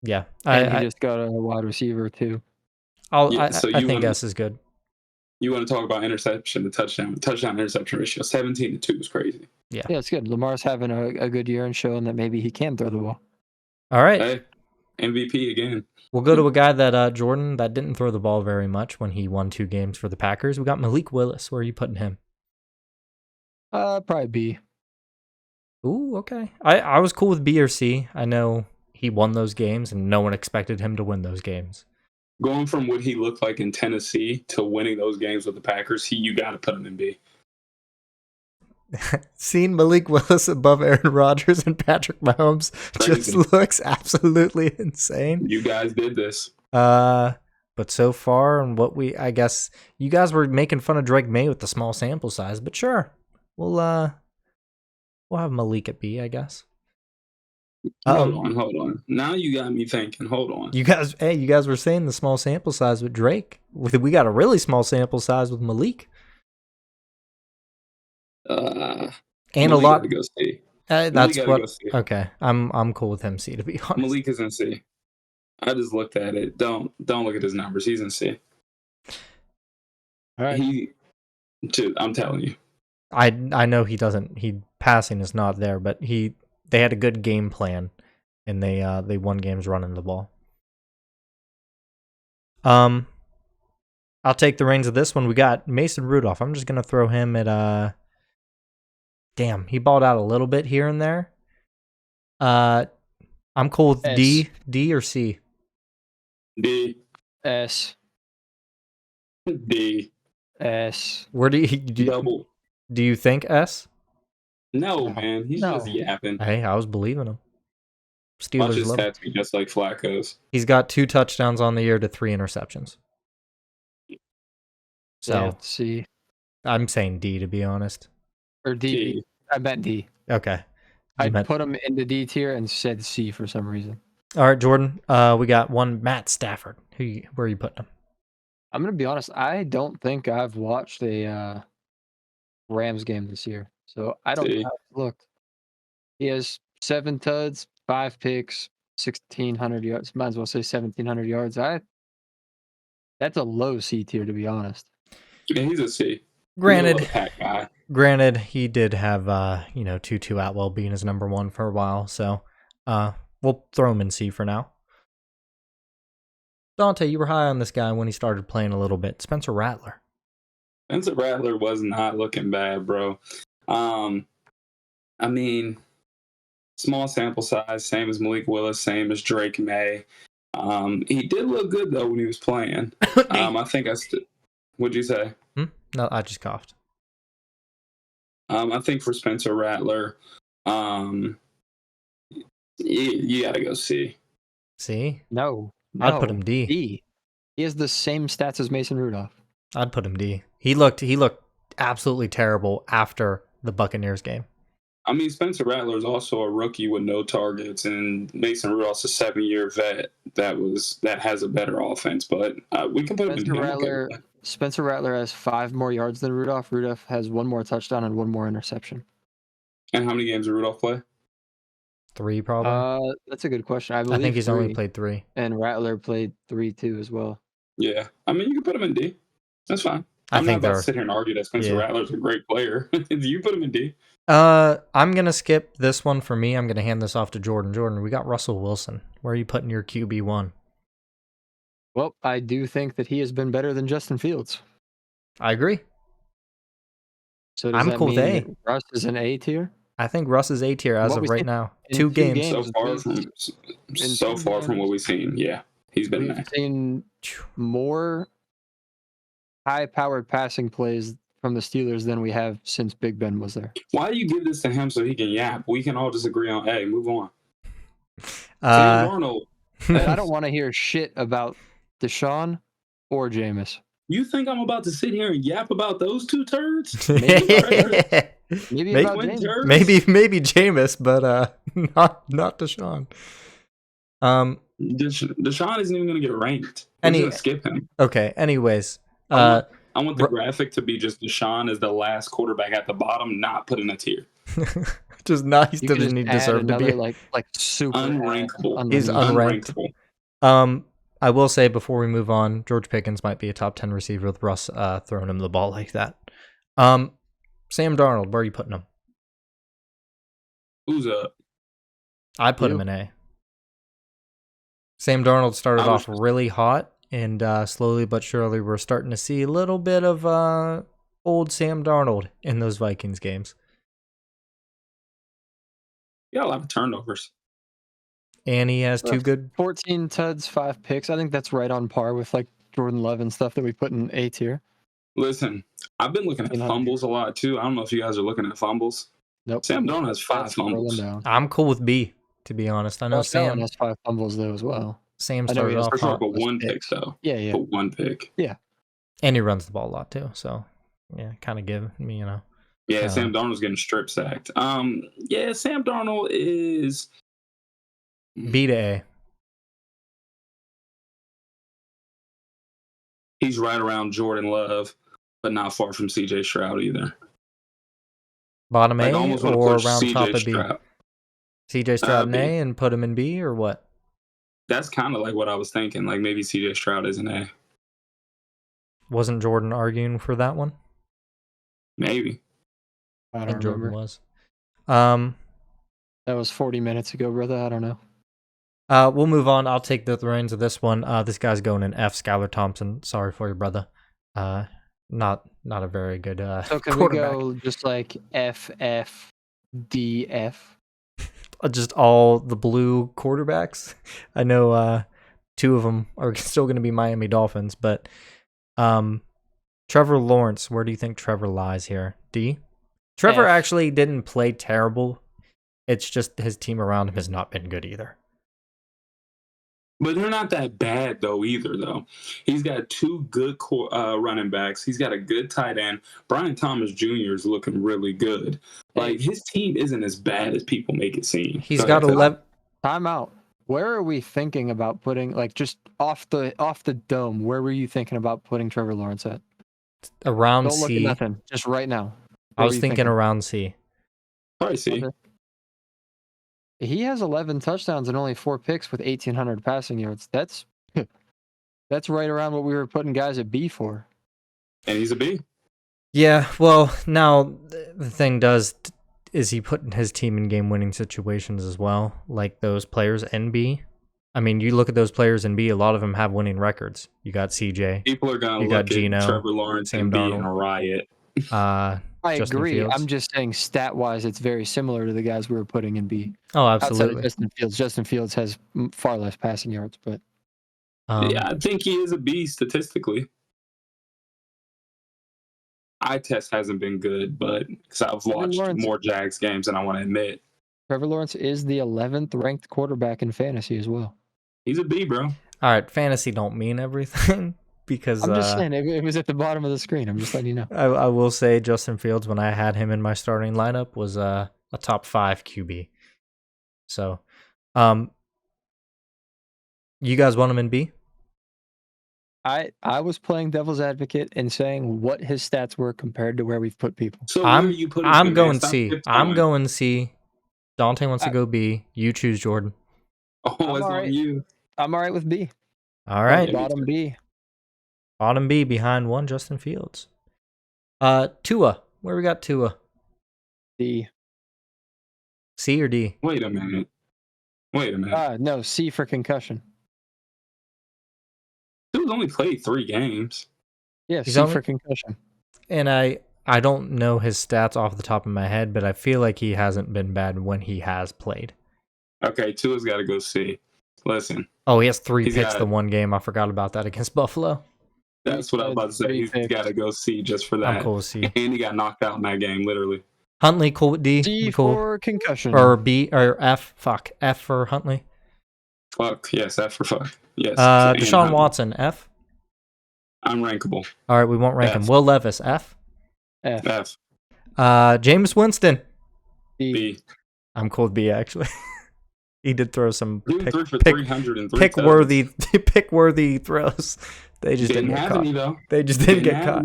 Speaker 1: Yeah,
Speaker 3: and he just got a wide receiver too.
Speaker 1: I think S is good.
Speaker 2: You want to talk about interception to touchdown interception ratio? 17-2 is crazy.
Speaker 1: Yeah,
Speaker 3: it's good. Lamar's having a good year and showing that maybe he can throw the ball.
Speaker 1: All right,
Speaker 2: hey, MVP again.
Speaker 1: We'll go to a guy that Jordan that didn't throw the ball very much when he won 2 games for the Packers. We got Malik Willis. Where are you putting him?
Speaker 3: Probably B.
Speaker 1: Ooh, okay. I was cool with B or C. I know he won those games, and no one expected him to win those games.
Speaker 2: Going from what he looked like in Tennessee to winning those games with the Packers, you got to put him in B.
Speaker 1: Seeing Malik Willis above Aaron Rodgers and Patrick Mahomes just looks absolutely insane.
Speaker 2: You guys did this.
Speaker 1: But so far, and I guess you guys were making fun of Drake May with the small sample size, but sure. We'll have Malik at B, I guess.
Speaker 2: Hold on. Now you got me thinking. Hold on.
Speaker 1: You guys were saying the small sample size with Drake. We got a really small sample size with Malik.
Speaker 2: And
Speaker 1: Malik a lot.
Speaker 2: Go C.
Speaker 1: That's what. Okay, I'm cool with him C, to be honest.
Speaker 2: Malik is in C. I just looked at it. Don't look at his numbers. He's in C.
Speaker 3: All right.
Speaker 2: I'm telling you.
Speaker 1: I know he doesn't. He passing is not there, but they had a good game plan, and they won games running the ball. I'll take the reins of this one. We got Mason Rudolph. I'm just gonna throw him at Damn, he balled out a little bit here and there. I'm cool with
Speaker 3: S.
Speaker 1: D or C.
Speaker 2: D.
Speaker 3: S.
Speaker 2: D.
Speaker 3: S.
Speaker 1: Where do you think S?
Speaker 2: No, man. He's just yapping.
Speaker 1: Hey, I was believing him. Steelers
Speaker 2: Watch his stats be just like Flacco's.
Speaker 1: He's got 2 touchdowns on the year to 3 interceptions. So
Speaker 3: C.
Speaker 1: I'm saying D, to be honest.
Speaker 3: Or D. I meant D.
Speaker 1: Okay.
Speaker 3: I put him in the D tier and said C for some reason.
Speaker 1: All right, Jordan. We got one Matt Stafford. Where are you putting him?
Speaker 3: I'm gonna be honest. I don't think I've watched a Rams game this year, so I don't know how it's looked. He has 7 tuds, 5 picks, 1,600 yards. Might as well say 1,700 yards. That's a low C tier, to be honest.
Speaker 2: Yeah, he's a C.
Speaker 1: Granted, he did have Tutu Atwell being his number 1 for a while, so we'll throw him in C for now. Dontea, you were high on this guy when he started playing a little bit. Spencer Rattler.
Speaker 2: Spencer Rattler was not looking bad, bro. I mean, small sample size, same as Malik Willis, same as Drake May. He did look good though when he was playing. I think what'd you say?
Speaker 1: No, I just coughed.
Speaker 2: I think for Spencer Rattler, you gotta go C.
Speaker 1: C?
Speaker 3: No.
Speaker 1: I'd put him D.
Speaker 3: D. He has the same stats as Mason Rudolph.
Speaker 1: I'd put him D. He looked absolutely terrible after the Buccaneers game.
Speaker 2: I mean, Spencer Rattler is also a rookie with no targets, and Mason Rudolph's a 7-year vet that has a better offense. But we can put him in.
Speaker 3: Spencer Rattler has 5 more yards than Rudolph. Rudolph has 1 more touchdown and 1 more interception.
Speaker 2: And how many games did Rudolph play?
Speaker 1: 3, probably.
Speaker 3: That's a good question. I
Speaker 1: think he's 3. Only played 3.
Speaker 3: And Rattler played 3 too as well.
Speaker 2: Yeah, I mean, you can put him in D. That's fine. I'm not about to sit here and argue that Spencer Rattler's a great player. You put him in D.
Speaker 1: I'm gonna skip this one for me. I'm gonna hand this off to Jordan. Jordan, we got Russell Wilson. Where are you putting your QB1?
Speaker 3: Well, I do think that he has been better than Justin Fields.
Speaker 1: I agree.
Speaker 3: So does
Speaker 1: I'm cool with A.
Speaker 3: Russ is an A tier?
Speaker 1: I think Russ is A tier as of right now. 2 games.
Speaker 2: So far from what we've seen, yeah. He's been
Speaker 3: We've seen more high-powered passing plays from the Steelers than we have since Big Ben was there.
Speaker 2: Why do you give this to him so he can yap? We can all just agree on A. Move on. Sam Darnold.
Speaker 3: I don't want to hear shit about Deshaun or Jameis.
Speaker 2: You think I'm about to sit here and yap about those 2 turds?
Speaker 1: Maybe Jameis, but not Deshaun.
Speaker 2: Deshaun isn't even going to get ranked. We're going to skip him.
Speaker 1: Okay. Anyways,
Speaker 2: I want the graphic to be just Deshaun as the last quarterback at the bottom, not put in a tier.
Speaker 1: Just not. He doesn't deserve to be
Speaker 3: like super
Speaker 2: unrankable.
Speaker 1: He's unranked. I will say before we move on, George Pickens might be a top 10 receiver with Russ throwing him the ball like that. Sam Darnold, where are you putting him?
Speaker 2: Who's up?
Speaker 1: I put him in A. Sam Darnold started off really hot, and slowly but surely we're starting to see a little bit of old Sam Darnold in those Vikings games.
Speaker 2: Yeah, a lot of turnovers.
Speaker 1: And he has 2 good...
Speaker 3: 14 tuds, 5 picks. I think that's right on par with like Jordan Love and stuff that we put in A tier.
Speaker 2: Listen, I've been looking at fumbles a lot too. I don't know if you guys are looking at fumbles.
Speaker 3: Nope.
Speaker 2: Sam Darnold has 5 fumbles.
Speaker 1: I'm cool with B, to be honest. I know Sam
Speaker 3: has 5 fumbles though as well.
Speaker 1: Sam started off hot.
Speaker 2: But 1 pick though.
Speaker 3: Yeah.
Speaker 2: But 1 pick.
Speaker 3: Yeah.
Speaker 1: And he runs the ball a lot too. So yeah, kind of give me,
Speaker 2: Yeah, Sam Darnold's getting strip sacked. Yeah, Sam Darnold is
Speaker 1: B to A.
Speaker 2: He's right around Jordan Love, but not far from CJ Stroud either.
Speaker 1: Bottom A or around
Speaker 2: CJ
Speaker 1: top of B?
Speaker 2: Stroud.
Speaker 1: CJ Stroud in A and put him in B or what?
Speaker 2: That's kind of like what I was thinking. Like maybe CJ Stroud is an A.
Speaker 1: Wasn't Jordan arguing for that one?
Speaker 2: Maybe.
Speaker 3: I
Speaker 1: I
Speaker 3: don't
Speaker 1: think Jordan
Speaker 3: remember.
Speaker 1: was.
Speaker 3: That was 40 minutes ago, brother. I don't know.
Speaker 1: We'll move on. I'll take the reins of this one. This guy's going in F. Skylar Thompson. Sorry for you, brother. Not a very good
Speaker 3: So can we go just like F, F, D, F?
Speaker 1: Just all the blue quarterbacks. I know 2 of them are still going to be Miami Dolphins, but Trevor Lawrence, where do you think Trevor lies here? D? Trevor
Speaker 3: F.
Speaker 1: actually didn't play terrible. It's just his team around him has not been good either.
Speaker 2: But they're not that bad, though, either, though. He's got 2 good running backs. He's got a good tight end. Brian Thomas Jr. is looking really good. Like, his team isn't as bad as people make it seem.
Speaker 1: He's got 11.
Speaker 3: Time out. Where are we thinking about putting, like, just off the dome, where were you thinking about putting Trevor Lawrence at?
Speaker 1: Around
Speaker 3: Don't
Speaker 1: C.
Speaker 3: look at nothing. Just right now.
Speaker 1: I was thinking around C.
Speaker 2: Probably C.
Speaker 3: Okay. He has 11 touchdowns and only 4 picks with 1,800 passing yards. That's right around what we were putting guys at B for.
Speaker 2: And he's a B.
Speaker 1: Yeah, well, now the thing is he putting his team in game-winning situations as well, like those players in B. I mean, you look at those players in B, a lot of them have winning records. You got CJ.
Speaker 2: People are going to look at Gino, Trevor Lawrence and B and riot.
Speaker 3: I agree. I'm just saying stat-wise, it's very similar to the guys we were putting in B.
Speaker 1: Oh, absolutely.
Speaker 3: Outside of Justin Fields has far less passing yards, but
Speaker 2: yeah, I think he is a B statistically. Eye test hasn't been good, but because I've watched more Jags games than I want to admit.
Speaker 3: Trevor Lawrence is the 11th ranked quarterback in fantasy as well.
Speaker 2: He's a B, bro.
Speaker 1: All right, fantasy don't mean everything. Because
Speaker 3: I'm just saying it was at the bottom of the screen. I'm just letting you know.
Speaker 1: I will say Justin Fields, when I had him in my starting lineup, was a top 5 QB. So, you guys want him in B?
Speaker 3: I was playing devil's advocate and saying what his stats were compared to where we've put people.
Speaker 2: So
Speaker 1: I'm going C. I'm going C. Dontea wants to go B. You choose Jordan.
Speaker 2: Oh, it's on you.
Speaker 3: I'm all right with B.
Speaker 1: All right.
Speaker 3: Bottom B.
Speaker 1: Bottom B behind one Justin Fields. Tua. Where we got Tua?
Speaker 3: D.
Speaker 1: C or D?
Speaker 2: Wait a minute.
Speaker 3: No, C for concussion.
Speaker 2: Tua's only played 3 games.
Speaker 3: Yeah, C for concussion.
Speaker 1: And I don't know his stats off the top of my head, but I feel like he hasn't been bad when he has played.
Speaker 2: Okay, Tua's got to go C. Listen.
Speaker 1: Oh, he has 3 picks the one game. I forgot about that against Buffalo.
Speaker 2: That's what I was about to say. He's got to go C just for that.
Speaker 1: I'm cool with C.
Speaker 2: And he got knocked out in that game, literally.
Speaker 1: Huntley, cool with D.
Speaker 3: D
Speaker 1: cool.
Speaker 3: for concussion.
Speaker 1: Or B, or F. Fuck. F for Huntley.
Speaker 2: Fuck. Yes, F for fuck. Yes.
Speaker 1: Deshaun Watson, F.
Speaker 2: I'm rankable.
Speaker 1: All right, we won't rank him. Will Levis, F.
Speaker 2: F.
Speaker 1: Jameis Winston.
Speaker 3: B.
Speaker 1: I'm cool with B, actually. He did throw some pick-worthy throws. They just didn't get caught. They just didn't get caught.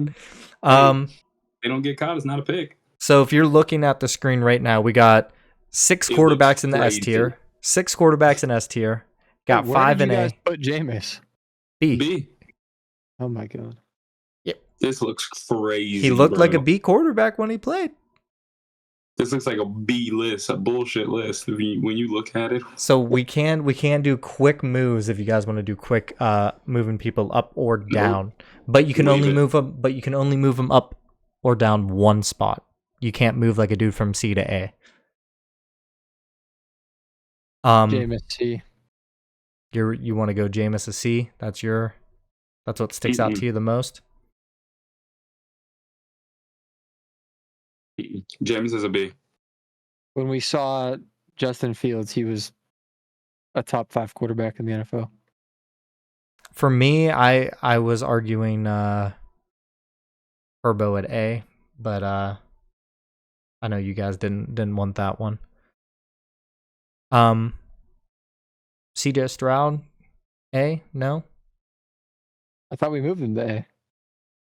Speaker 2: They don't get caught. It's not a pick.
Speaker 1: So if you're looking at the screen right now, we got 6 quarterbacks in the S tier. 6 quarterbacks in S tier. Got 5 in A.
Speaker 3: Where did you guys put Jameis?
Speaker 2: B.
Speaker 3: Oh my god.
Speaker 1: Yep.
Speaker 2: This looks crazy.
Speaker 1: He looked like a B quarterback when he played.
Speaker 2: This looks like a B list, a bullshit list when you look at it.
Speaker 1: So we can do quick moves if you guys want to do quick moving people up or down. But you can only move them up or down one spot. You can't move like a dude from C to A.
Speaker 3: Jameis C.
Speaker 1: You want to go Jameis to C? That's what sticks out to you the most?
Speaker 2: James is a B.
Speaker 3: When we saw Justin Fields, he was a top 5 quarterback in the NFL.
Speaker 1: For me, I was arguing Herbo at A, but I know you guys didn't want that one. CJ Stroud, A? No?
Speaker 3: I thought we moved him to A.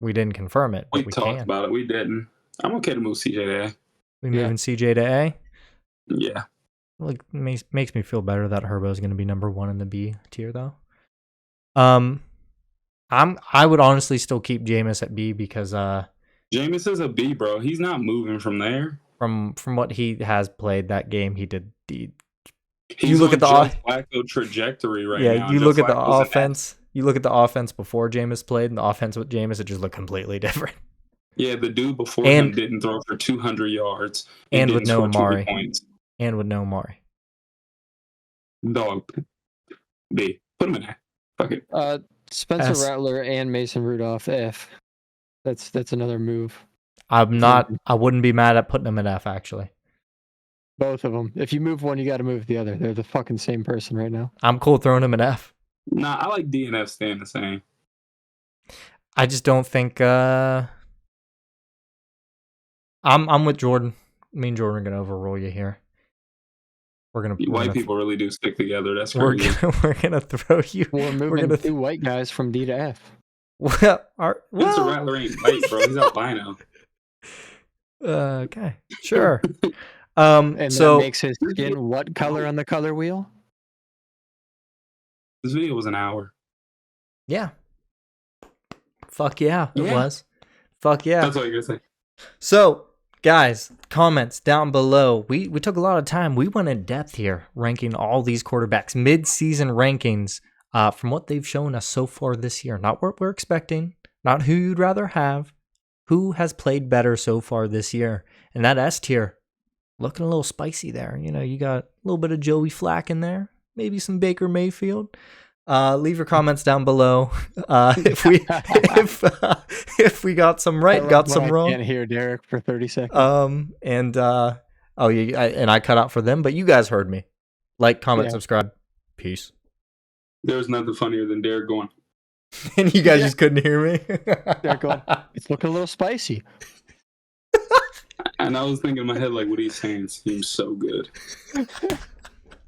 Speaker 1: We didn't confirm it.
Speaker 2: We talked about it. We didn't. I'm okay to move CJ to A.
Speaker 1: We moving CJ to A?
Speaker 2: Yeah.
Speaker 1: like makes me feel better that Herbo is going to be number 1 in the B tier though. I would honestly still keep Jameis at B because
Speaker 2: Jameis is a B, bro. He's not moving from there.
Speaker 1: From what he has played that game, he did.
Speaker 2: You look at the Flacco trajectory right now.
Speaker 1: Yeah, you look at the offense. You look at the offense before Jameis played, and the offense with Jameis, it just looked completely different.
Speaker 2: Yeah, the dude before him didn't throw for 200 yards
Speaker 1: and with no Amari.
Speaker 2: Points.
Speaker 1: And with no Amari.
Speaker 2: Dog. B. Put him in there. Fuck it.
Speaker 3: Spencer Rattler and Mason Rudolph F. That's another move.
Speaker 1: I wouldn't be mad at putting them at F, actually.
Speaker 3: Both of them. If you move one, you got to move the other. They're the fucking same person right now.
Speaker 1: I'm cool throwing them at F.
Speaker 2: Nah, I like D and F staying the same.
Speaker 1: I just don't think. I'm with Jordan. Me and Jordan are gonna overrule you here.
Speaker 2: White people really do stick together. That's crazy.
Speaker 1: We're gonna throw you.
Speaker 3: We're moving 2 white guys from D to F.
Speaker 2: Spencer Rattler ain't white, bro. He's albino.
Speaker 1: Okay, sure.
Speaker 3: And so that makes his skin what color on the color wheel?
Speaker 2: This video was an hour.
Speaker 1: Yeah. Fuck yeah, it was. Fuck yeah.
Speaker 2: That's all you're gonna say.
Speaker 1: So, guys, comments down below. We took a lot of time. We went in depth here, ranking all these quarterbacks, mid-season rankings, from what they've shown us so far this year. Not what we're expecting, not who you'd rather have, who has played better so far this year. And that S tier, looking a little spicy there. You know, you got a little bit of Joey Flack in there, maybe some Baker Mayfield. Leave your comments down below. If we got some right, got some wrong.
Speaker 3: I can't hear Derrick for 30 seconds.
Speaker 1: And I cut out for them, but you guys heard me. Like, comment, subscribe. Peace.
Speaker 2: There's nothing funnier than Derrick going.
Speaker 1: And you guys just couldn't hear me.
Speaker 3: Derrick going, it's looking a little spicy.
Speaker 2: And I was thinking in my head, like, what he's saying seems so good.